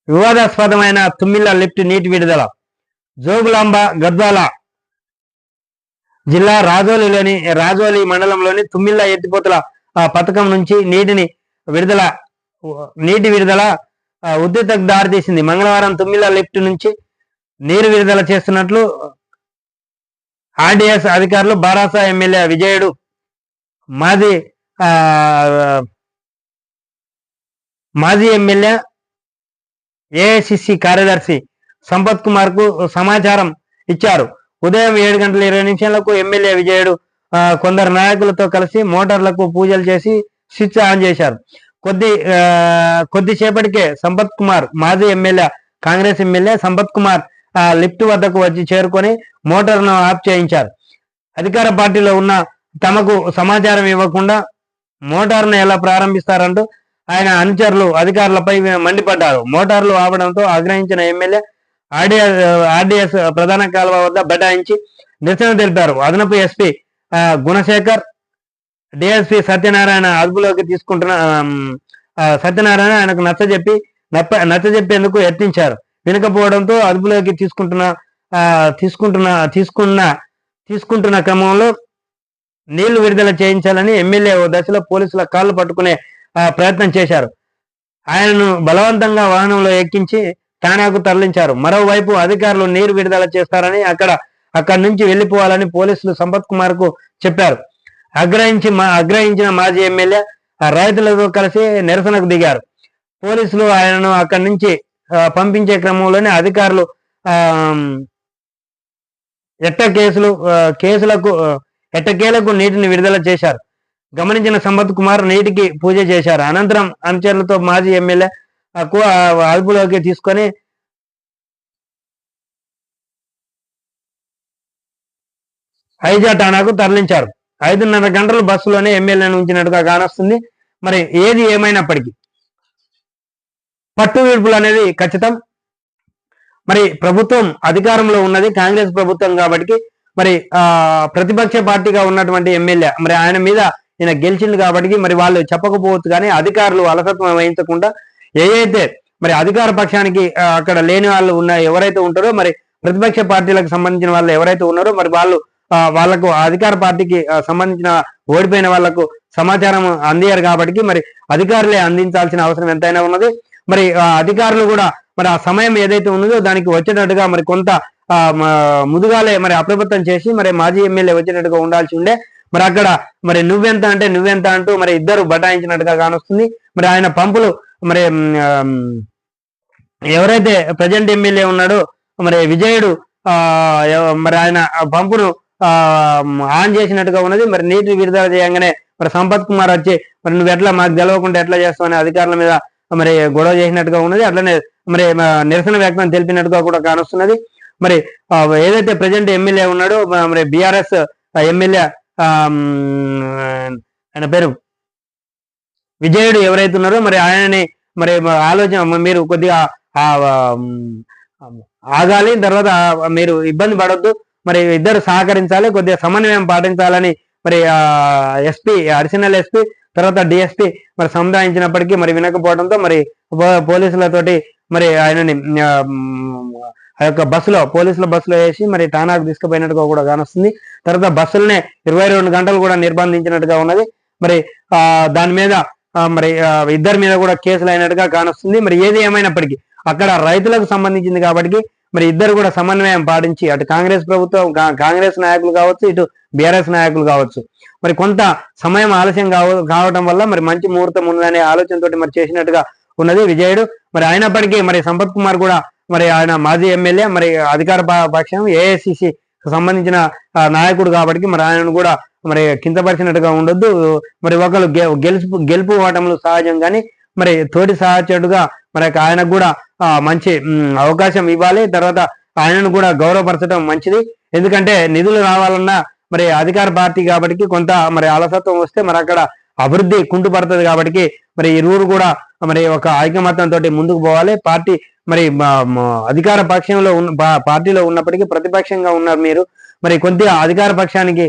వివాదాస్పదమైన తుమ్మిళ్ళ లిఫ్ట్ నీటి విడుదల. జోగులాంబ గద్వాల జిల్లా రాజోలి మండలంలోని తుమ్మిళ్ళ ఎత్తిపోతల పథకం నుంచి నీటి విడుదల ఉద్రిక్తతకు దారితీసింది. మంగళవారం తుమ్మిళ్ళ లిఫ్ట్ నుంచి నీరు విడుదల చేస్తున్నట్లు ఆర్డీఎస్ అధికారులు బారాసా ఎమ్మెల్యే విజయుడు మాజీ ఎమ్మెల్యే ఏఐసిసి కార్యదర్శి సంపత్ కుమార్ కు సమాచారం ఇచ్చారు. ఉదయం 7:20 ఎమ్మెల్యే విజయుడు కొందరు నాయకులతో కలిసి మోటార్లకు పూజలు చేసి స్విచ్ ఆన్ చేశారు. కొద్దిసేపటికే సంపత్ కుమార్ మాజీ MLA Congress MLA Sampath Kumar lift వద్దకు వచ్చి చేరుకొని మోటార్ను ఆఫ్ చేయించారు. అధికార పార్టీలో ఉన్న తమకు సమాచారం ఇవ్వకుండా మోటార్ను ఎలా ప్రారంభిస్తారంటూ ఆయన అనుచరులు అధికారులపై మండిపడ్డారు. మోటార్లు ఆపడంతో ఆగ్రహించిన ఎమ్మెల్యే ఆర్డీఎస్ ప్రధాన కాలువ వద్ద బైఠాయించి నిరసన తెలిపారు. అదనపు ఎస్పీ గుణశేఖర్, డిఎస్పీ సత్యనారాయణ అదుపులోకి సత్యనారాయణ ఆయనకు నచ్చజెప్పేందుకు యత్నించారు. వినకపోవడంతో అదుపులోకి తీసుకుంటున్న క్రమంలో నీళ్లు విడుదల చేయించాలని ఎమ్మెల్యే ఓ దశలో పోలీసుల కాళ్ళు పట్టుకునే ప్రయత్నం చేశారు. ఆయనను బలవంతంగా వాహనంలో ఎక్కించి ఠాణాకు తరలించారు. మరోవైపు అధికారులు నీరు విడుదల చేస్తారని అక్కడి నుంచి వెళ్లిపోవాలని పోలీసులు సంపత్ కుమార్ కు చెప్పారు. ఆగ్రహించిన మాజీ ఎమ్మెల్యే రైతులతో కలిసి నిరసనకు దిగారు. పోలీసులు ఆయనను అక్కడి నుంచి పంపించే క్రమంలోనే అధికారులు ఎట్టకేలకు నీటిని విడుదల చేశారు. గమనించిన సంపత్ కుమార్ నీటికి పూజ చేశారు. అనంతరం అనుచరులతో మాజీ ఎమ్మెల్యే అదుపులోకి తీసుకొని ఐజా ఠాణాకు తరలించారు. 5:30 గంటలు బస్సులోనే ఎమ్మెల్యేను ఉంచినట్టుగా కానొస్తుంది. మరి ఏది ఏమైనప్పటికీ పట్టు విడుపులు అనేది ఖచ్చితం. మరి ప్రభుత్వం అధికారంలో ఉన్నది కాంగ్రెస్ ప్రభుత్వం కాబట్టి మరి ప్రతిపక్ష పార్టీగా ఉన్నటువంటి ఎమ్మెల్యే మరి ఆయన మీద ఈయన గెలిచింది కాబట్టి మరి వాళ్ళు చెప్పకపోవచ్చు, కానీ అధికారులు అలసత్వం వహించకుండా ఏదైతే మరి అధికార పక్షానికి అక్కడ లేని వాళ్ళు ఎవరైతే ఉంటారో మరి ప్రతిపక్ష పార్టీలకు సంబంధించిన వాళ్ళు ఎవరైతే ఉన్నారో మరి వాళ్ళకు అధికార పార్టీకి సంబంధించిన ఓడిపోయిన వాళ్లకు సమాచారం అందియారు కాబట్టి మరి అధికారులే అందించాల్సిన అవసరం ఎంతైనా ఉన్నది. మరి అధికారులు కూడా మరి ఆ సమయం ఏదైతే ఉన్నదో దానికి వచ్చేటట్టుగా మరి కొంత ముదుగాలే మరి అప్రమత్తం చేసి మరి మాజీ ఎమ్మెల్యే వచ్చేటట్టుగా ఉండాల్సి ఉండే. మరి అక్కడ మరి నువ్వెంత అంటూ మరి ఇద్దరు బటాయించినట్టుగా కానొస్తుంది. మరి ఆయన పంపులు మరి ఎవరైతే ప్రజెంట్ ఎమ్మెల్యే ఉన్నాడో మరి విజయుడు మరి ఆయన పంపును ఆన్ చేసినట్టుగా ఉన్నది. మరి నీటిని విడుదల చేయగానే మరి సంపత్ కుమార్ వచ్చి మరి నువ్వు ఎట్లా మాకు తెలవకుండా ఎట్లా చేస్తావు అనే అధికారుల మీద మరి గొడవ చేసినట్టుగా ఉన్నది. అట్లనే మరి నిరసన వ్యక్తం తెలిపినట్టుగా కూడా కానొస్తున్నది. మరి ఏదైతే ప్రజెంట్ ఎమ్మెల్యే ఉన్నాడో మరి బీఆర్ఎస్ ఎమ్మెల్యే ఆయన పేరు విజయుడు ఎవరైతే ఉన్నారో మరి ఆయనని మరి ఆలోచన మీరు కొద్దిగా ఆగాలి, తర్వాత మీరు ఇబ్బంది పడొద్దు, మరి ఇద్దరు సహకరించాలి, కొద్దిగా సమన్వయం పాటించాలని మరి ఎస్పీ అడిషనల్ ఎస్పీ తర్వాత డిఎస్పీ మరి సముదాయించినప్పటికీ మరి వినకపోవడంతో మరి పోలీసులతోటి మరి ఆయనని ఆ యొక్క పోలీసుల బస్సులో వేసి మరి ఠాణాకు తీసుకుపోయినట్టుగా కూడా కానొస్తుంది. తర్వాత బస్సులనే 22 గంటలు కూడా నిర్బంధించినట్టుగా ఉన్నది. మరి దాని మీద మరి ఇద్దరి మీద కూడా కేసులు అయినట్టుగా కానొస్తుంది. మరి ఏది ఏమైనప్పటికీ అక్కడ రైతులకు సంబంధించింది కాబట్టి మరి ఇద్దరు కూడా సమన్వయం పాటించి అటు కాంగ్రెస్ ప్రభుత్వం కాంగ్రెస్ నాయకులు కావచ్చు, ఇటు బీఆర్ఎస్ నాయకులు కావచ్చు, మరి కొంత సమయం ఆలస్యం కావడం వల్ల మరి మంచి ముహూర్తం ఉన్నదనే ఆలోచనతోటి మరి చేసినట్టుగా ఉన్నది విజయుడు. మరి అయినప్పటికీ మరి సంపత్ కుమార్ కూడా మరి ఆయన మాజీ ఎమ్మెల్యే మరి అధికార పక్షం ఏఐసిసి సంబంధించిన నాయకుడు కాబట్టి మరి ఆయనను కూడా మరి కించపరిచినట్టుగా ఉండొద్దు. మరి ఒకరు గెలుపు ఓటములు సహజం, కానీ మరి తోటి సహచరుడుగా మరి ఆయనకు కూడా మంచి అవకాశం ఇవ్వాలి. తర్వాత ఆయనను కూడా గౌరవపరచడం మంచిది. ఎందుకంటే నిధులు రావాలన్నా మరి అధికార పార్టీ కాబట్టి కొంత మరి అలసత్వం వస్తే మరి అక్కడ అభివృద్ధి కుంటుపడుతుంది కాబట్టి మరి ఇరువురు కూడా మరి ఒక ఐకమత్యంతో ముందుకు పోవాలి. పార్టీ మరి అధికార పక్షంలో పార్టీలో ఉన్నప్పటికీ ప్రతిపక్షంగా ఉన్నారు మీరు, మరి కొద్దిగా అధికార పక్షానికి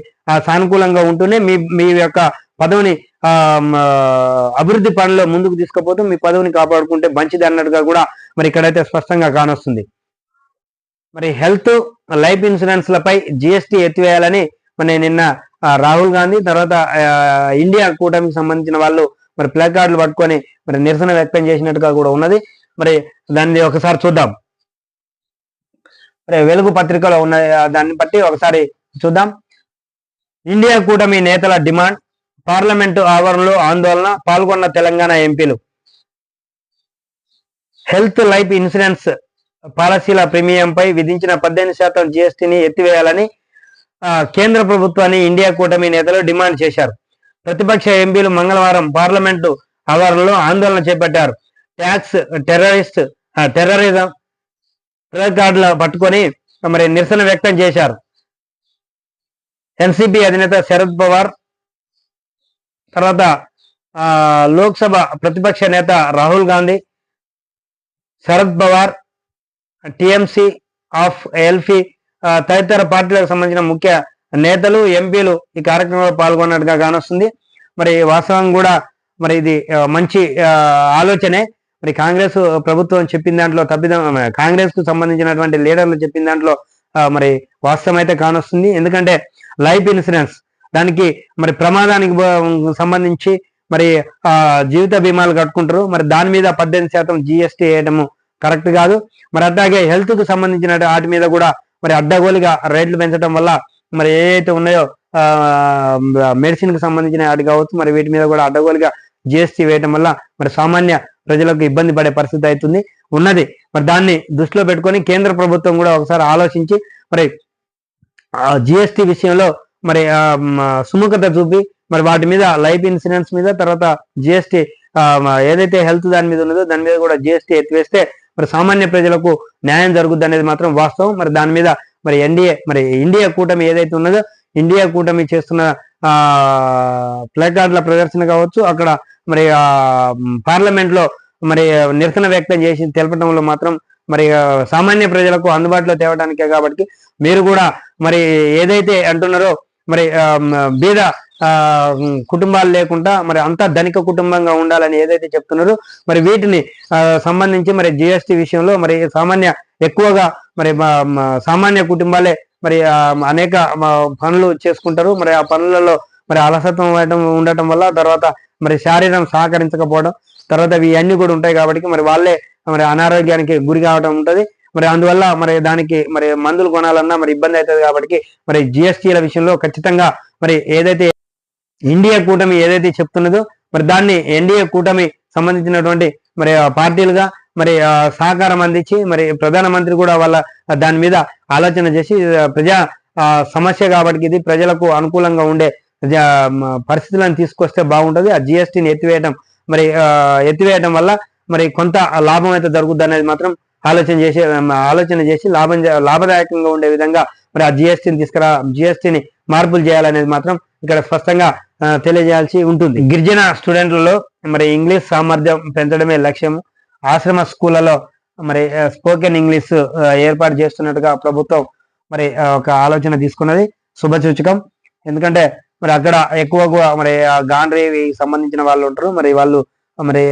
సానుకూలంగా ఉంటూనే మీ యొక్క పదవిని అభివృద్ధి పనుల్లో ముందుకు తీసుకుపోతూ మీ పదవిని కాపాడుకుంటే మంచిది అన్నట్టుగా కూడా మరి ఇక్కడైతే స్పష్టంగా కానొస్తుంది. మరి హెల్త్ లైఫ్ ఇన్సూరెన్స్ లపై జిఎస్టీ ఎత్తివేయాలని మరి నిన్న రాహుల్ గాంధీ తర్వాత ఇండియా కూటమికి సంబంధించిన వాళ్ళు మరి ప్లే కార్డులు పట్టుకొని మరి నిరసన వ్యక్తం చేసినట్టుగా కూడా ఉన్నది. మరి దాన్ని ఒకసారి చూద్దాం. మరి వెలుగు పత్రికలో ఉన్న దాన్ని బట్టి ఒకసారి చూద్దాం. ఇండియా కూటమి నేతల డిమాండ్, పార్లమెంటు ఆవరణలో ఆందోళన, పాల్గొన్న తెలంగాణ ఎంపీలు. హెల్త్ లైఫ్ ఇన్సూరెన్స్ పాలసీల ప్రీమియంపై విధించిన 18% జిఎస్టీని ఎత్తివేయాలని కేంద్ర ప్రభుత్వాన్ని ఇండియా కూటమి నేతలు డిమాండ్ చేశారు. ప్రతిపక్ష ఎంపీలు మంగళవారం పార్లమెంటు ఆవరణలో ఆందోళన చేపట్టారు. ట్యాక్స్ టెర్రరిజం ప్లే కార్డులు పట్టుకొని మరి నిరసన వ్యక్తం చేశారు. ఎన్సిపి అధినేత శరద్ పవార్ తర్వాత లోక్సభ ప్రతిపక్ష నేత రాహుల్ గాంధీ, శరద్ పవార్, టిఎంసి ఆఫ్ ఎల్పి తదితర పార్టీలకు సంబంధించిన ముఖ్య నేతలు, ఎంపీలు ఈ కార్యక్రమంలో పాల్గొన్నట్టుగా కానొస్తుంది. మరి వాస్తవం కూడా మరి ఇది మంచి ఆలోచనే. మరి కాంగ్రెస్ ప్రభుత్వం చెప్పిన దాంట్లో తప్పిదం, కాంగ్రెస్ కు సంబంధించినటువంటి లీడర్లు చెప్పిన దాంట్లో మరి వాస్తవం అయితే కానొస్తుంది. ఎందుకంటే లైఫ్ ఇన్సూరెన్స్ దానికి మరి ప్రమాదానికి సంబంధించి మరి జీవిత బీమాలు కట్టుకుంటారు. మరి దాని మీద 18% జిఎస్టీ వేయడము కరెక్ట్ కాదు. మరి అట్లాగే హెల్త్ కు సంబంధించిన వాటి మీద కూడా మరి అడ్డగోలుగా రేట్లు పెంచడం వల్ల మరి ఏవైతే ఉన్నాయో మెడిసిన్ కి సంబంధించిన వాటి కావచ్చు, మరి వీటి మీద కూడా అడ్డగోలుగా జిఎస్టీ వేయడం వల్ల మరి సామాన్య ప్రజలకు ఇబ్బంది పడే పరిస్థితి అవుతుంది ఉన్నది. మరి దాన్ని దృష్టిలో పెట్టుకొని కేంద్ర ప్రభుత్వం కూడా ఒకసారి ఆలోచించి మరి జిఎస్టీ విషయంలో మరి సుముఖత చూపి మరి వాటి మీద లైఫ్ ఇన్సూరెన్స్ మీద, తర్వాత జిఎస్టీ ఏదైతే హెల్త్ దాని మీద ఉన్నదో దాని మీద కూడా జిఎస్టీ ఎత్తివేస్తే మరి సామాన్య ప్రజలకు న్యాయం జరుగుద్ది అనేది మాత్రం వాస్తవం. మరి దాని మీద మరి ఇండియా కూటమి ఏదైతే ఉన్నదో ఇండియా కూటమి చేస్తున్న ప్లేకార్డుల ప్రదర్శన కావచ్చు, అక్కడ మరి పార్లమెంట్ లో మరి నిరసన వ్యక్తం చేసి తెలపడంలో మాత్రం మరి సామాన్య ప్రజలకు అందుబాటులో తేవడానికే. కాబట్టి మీరు కూడా మరి ఏదైతే అంటున్నారో మరి బీద కుటుంబాలు లేకుండా మరి అంతా ధనిక కుటుంబంగా ఉండాలని ఏదైతే చెప్తున్నారో మరి వీటిని సంబంధించి మరి జిఎస్టీ విషయంలో మరి ఎక్కువగా మరి సామాన్య కుటుంబాలే మరి అనేక పనులు చేసుకుంటారు. మరి ఆ పనులలో మరి అలసత్వం ఉండటం వల్ల, తర్వాత మరి శారీరం సహకరించకపోవడం, తర్వాత ఇవన్నీ కూడా ఉంటాయి. కాబట్టి మరి వాళ్ళే మరి అనారోగ్యానికి గురి కావడం ఉంటుంది. మరి అందువల్ల మరి దానికి మరి మందులు కొనాలన్నా మరి ఇబ్బంది అవుతుంది. కాబట్టి మరి జిఎస్టీల విషయంలో ఖచ్చితంగా మరి ఏదైతే ఇండియా కూటమి ఏదైతే చెప్తున్నదో మరి దాన్ని ఎన్డీఏ కూటమి సంబంధించినటువంటి మరి పార్టీలుగా మరి సహకారం అందించి మరి ప్రధానమంత్రి కూడా వాళ్ళ దాని మీద ఆలోచన చేసి ప్రజా సమస్య కాబట్టి ఇది ప్రజలకు అనుకూలంగా ఉండే పరిస్థితులను తీసుకొస్తే బాగుంటుంది. ఆ జిఎస్టీని ఎత్తివేయడం వల్ల మరి కొంత లాభం అయితే జరుగుద్ది అనేది మాత్రం ఆలోచన చేసి లాభదాయకంగా ఉండే విధంగా మరి ఆ జిఎస్టీని మార్పులు చేయాలనేది మాత్రం ఇక్కడ స్పష్టంగా తెలియజేయాల్సి ఉంటుంది. గిరిజన స్టూడెంట్లలో మరి ఇంగ్లీష్ సామర్థ్యం పెంచడమే లక్ష్యం. ఆశ్రమ స్కూళ్లలో మరి స్పోకెన్ ఇంగ్లీష్ ఏర్పాటు చేస్తున్నట్టుగా ప్రభుత్వం మరి ఒక ఆలోచన తీసుకున్నది, శుభసూచకం. ఎందుకంటే మరి అక్కడ ఎక్కువగా మరి గాండ్రేవి సంబంధించిన వాళ్ళు ఉంటారు. మరి వాళ్ళు మరి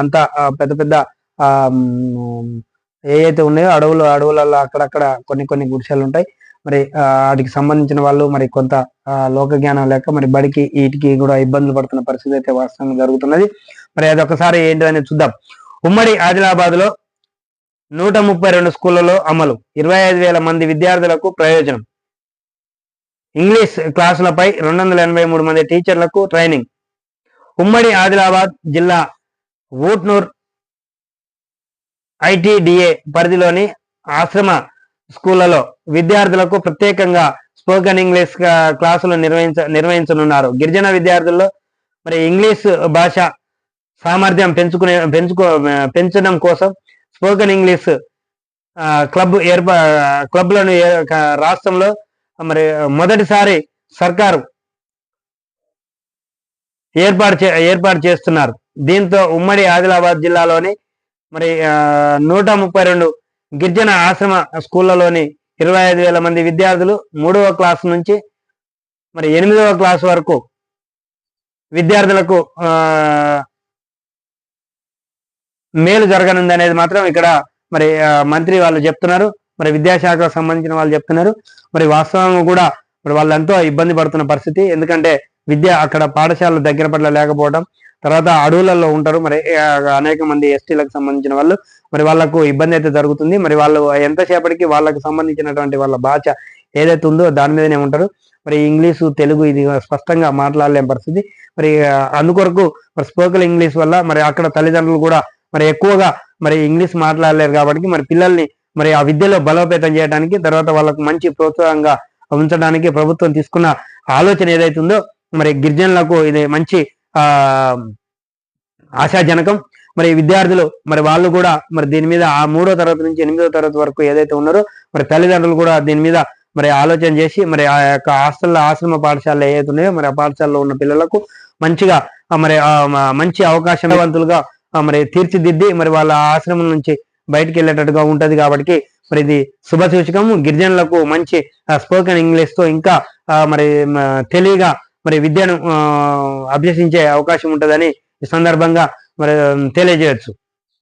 అంతా పెద్ద పెద్ద ఏవైతే ఉన్నాయో అడవులలో అక్కడక్కడ కొన్ని గుడిసెలు ఉంటాయి. మరి వాటికి సంబంధించిన వాళ్ళు మరి కొంత లోక జ్ఞానం లేక మరి బడికి వీటికి కూడా ఇబ్బందులు పడుతున్న పరిస్థితి అయితే వాస్తవంగా జరుగుతున్నది. మరి అదొకసారి ఏంటిదని చూద్దాం. ఉమ్మడి ఆదిలాబాద్ లో 132 స్కూళ్లలో అమలు, 25,000 మంది విద్యార్థులకు ప్రయోజనం. ఇంగ్లీష్ క్లాసులపై 283 మంది టీచర్లకు ట్రైనింగ్. ఉమ్మడి ఆదిలాబాద్ జిల్లా ఊట్నూర్ ఐటీడీఏ పరిధిలోని ఆశ్రమ స్కూళ్లలో విద్యార్థులకు ప్రత్యేకంగా స్పోకెన్ ఇంగ్లీష్ క్లాసులు నిర్వహించనున్నారు. గిరిజన విద్యార్థుల్లో మరి ఇంగ్లీష్ భాష సామర్థ్యం పెంచడం కోసం స్పోకెన్ ఇంగ్లీష్ క్లబ్లను రాష్ట్రంలో మరి మొదటిసారి సర్కారు ఏర్పాటు చేస్తున్నారు. దీంతో ఉమ్మడి ఆదిలాబాద్ జిల్లాలోని మరి 132 గిరిజన ఆశ్రమ స్కూళ్లలోని 25,000 మంది విద్యార్థులు 3వ క్లాసు నుంచి మరి 8వ క్లాసు వరకు విద్యార్థులకు మేలు జరగనుంది అనేది మాత్రం ఇక్కడ మరి మంత్రి వాళ్ళు చెప్తున్నారు. మరి విద్యాశాఖకు సంబంధించిన వాళ్ళు చెప్తున్నారు. మరి వాస్తవంగా కూడా మరి వాళ్ళు ఎంతో ఇబ్బంది పడుతున్న పరిస్థితి. ఎందుకంటే అక్కడ పాఠశాలలు దగ్గర పట్ల లేకపోవడం, తర్వాత అడవులలో ఉంటారు. మరి అనేక మంది ఎస్టీలకు సంబంధించిన వాళ్ళు మరి వాళ్ళకు ఇబ్బంది అయితే జరుగుతుంది. మరి వాళ్ళు ఎంతసేపటికి వాళ్ళకు సంబంధించినటువంటి వాళ్ళ భాష ఏదైతే ఉందో దాని మీదనే ఉంటారు. మరి ఇంగ్లీషు తెలుగు ఇది స్పష్టంగా మాట్లాడలేని పరిస్థితి. మరి అందుకొరకు మరి స్పోకెన్ ఇంగ్లీష్ వల్ల మరి అక్కడ తల్లిదండ్రులు కూడా మరి ఎక్కువగా మరి ఇంగ్లీష్ మాట్లాడలేరు. కాబట్టి మరి పిల్లల్ని మరి ఆ విద్యలో బలోపేతం చేయడానికి, తర్వాత వాళ్ళకు మంచి ప్రోత్సాహంగా ఉంచడానికి ప్రభుత్వం తీసుకున్న ఆలోచన ఏదైతే ఉందో మరి గిరిజనులకు ఇది మంచి ఆశాజనకం. మరి విద్యార్థులు మరి వాళ్ళు కూడా మరి దీని మీద ఆ 3వ తరగతి నుంచి 8వ తరగతి వరకు ఏదైతే ఉన్నారో మరి తల్లిదండ్రులు కూడా దీని మీద మరి ఆలోచన చేసి మరి ఆ యొక్క ఆశ్రమ పాఠశాలలు ఏవైతే ఉన్నాయో మరి ఆ పాఠశాలలో ఉన్న పిల్లలకు మంచిగా మరి మంచి అవకాశవంతులుగా మరి తీర్చిదిద్ది మరి వాళ్ళ ఆశ్రమం నుంచి బయటికి వెళ్ళేటట్టుగా ఉంటది. కాబట్టి మరి ఇది శుభ సూచకము. గిరిజనులకు మంచి స్పోకెన్ ఇంగ్లీష్ తో ఇంకా మరి తెలివిగా మరి విద్యను అభ్యసించే అవకాశం ఉంటుందని ఈ సందర్భంగా మరి తెలియజేయచ్చు.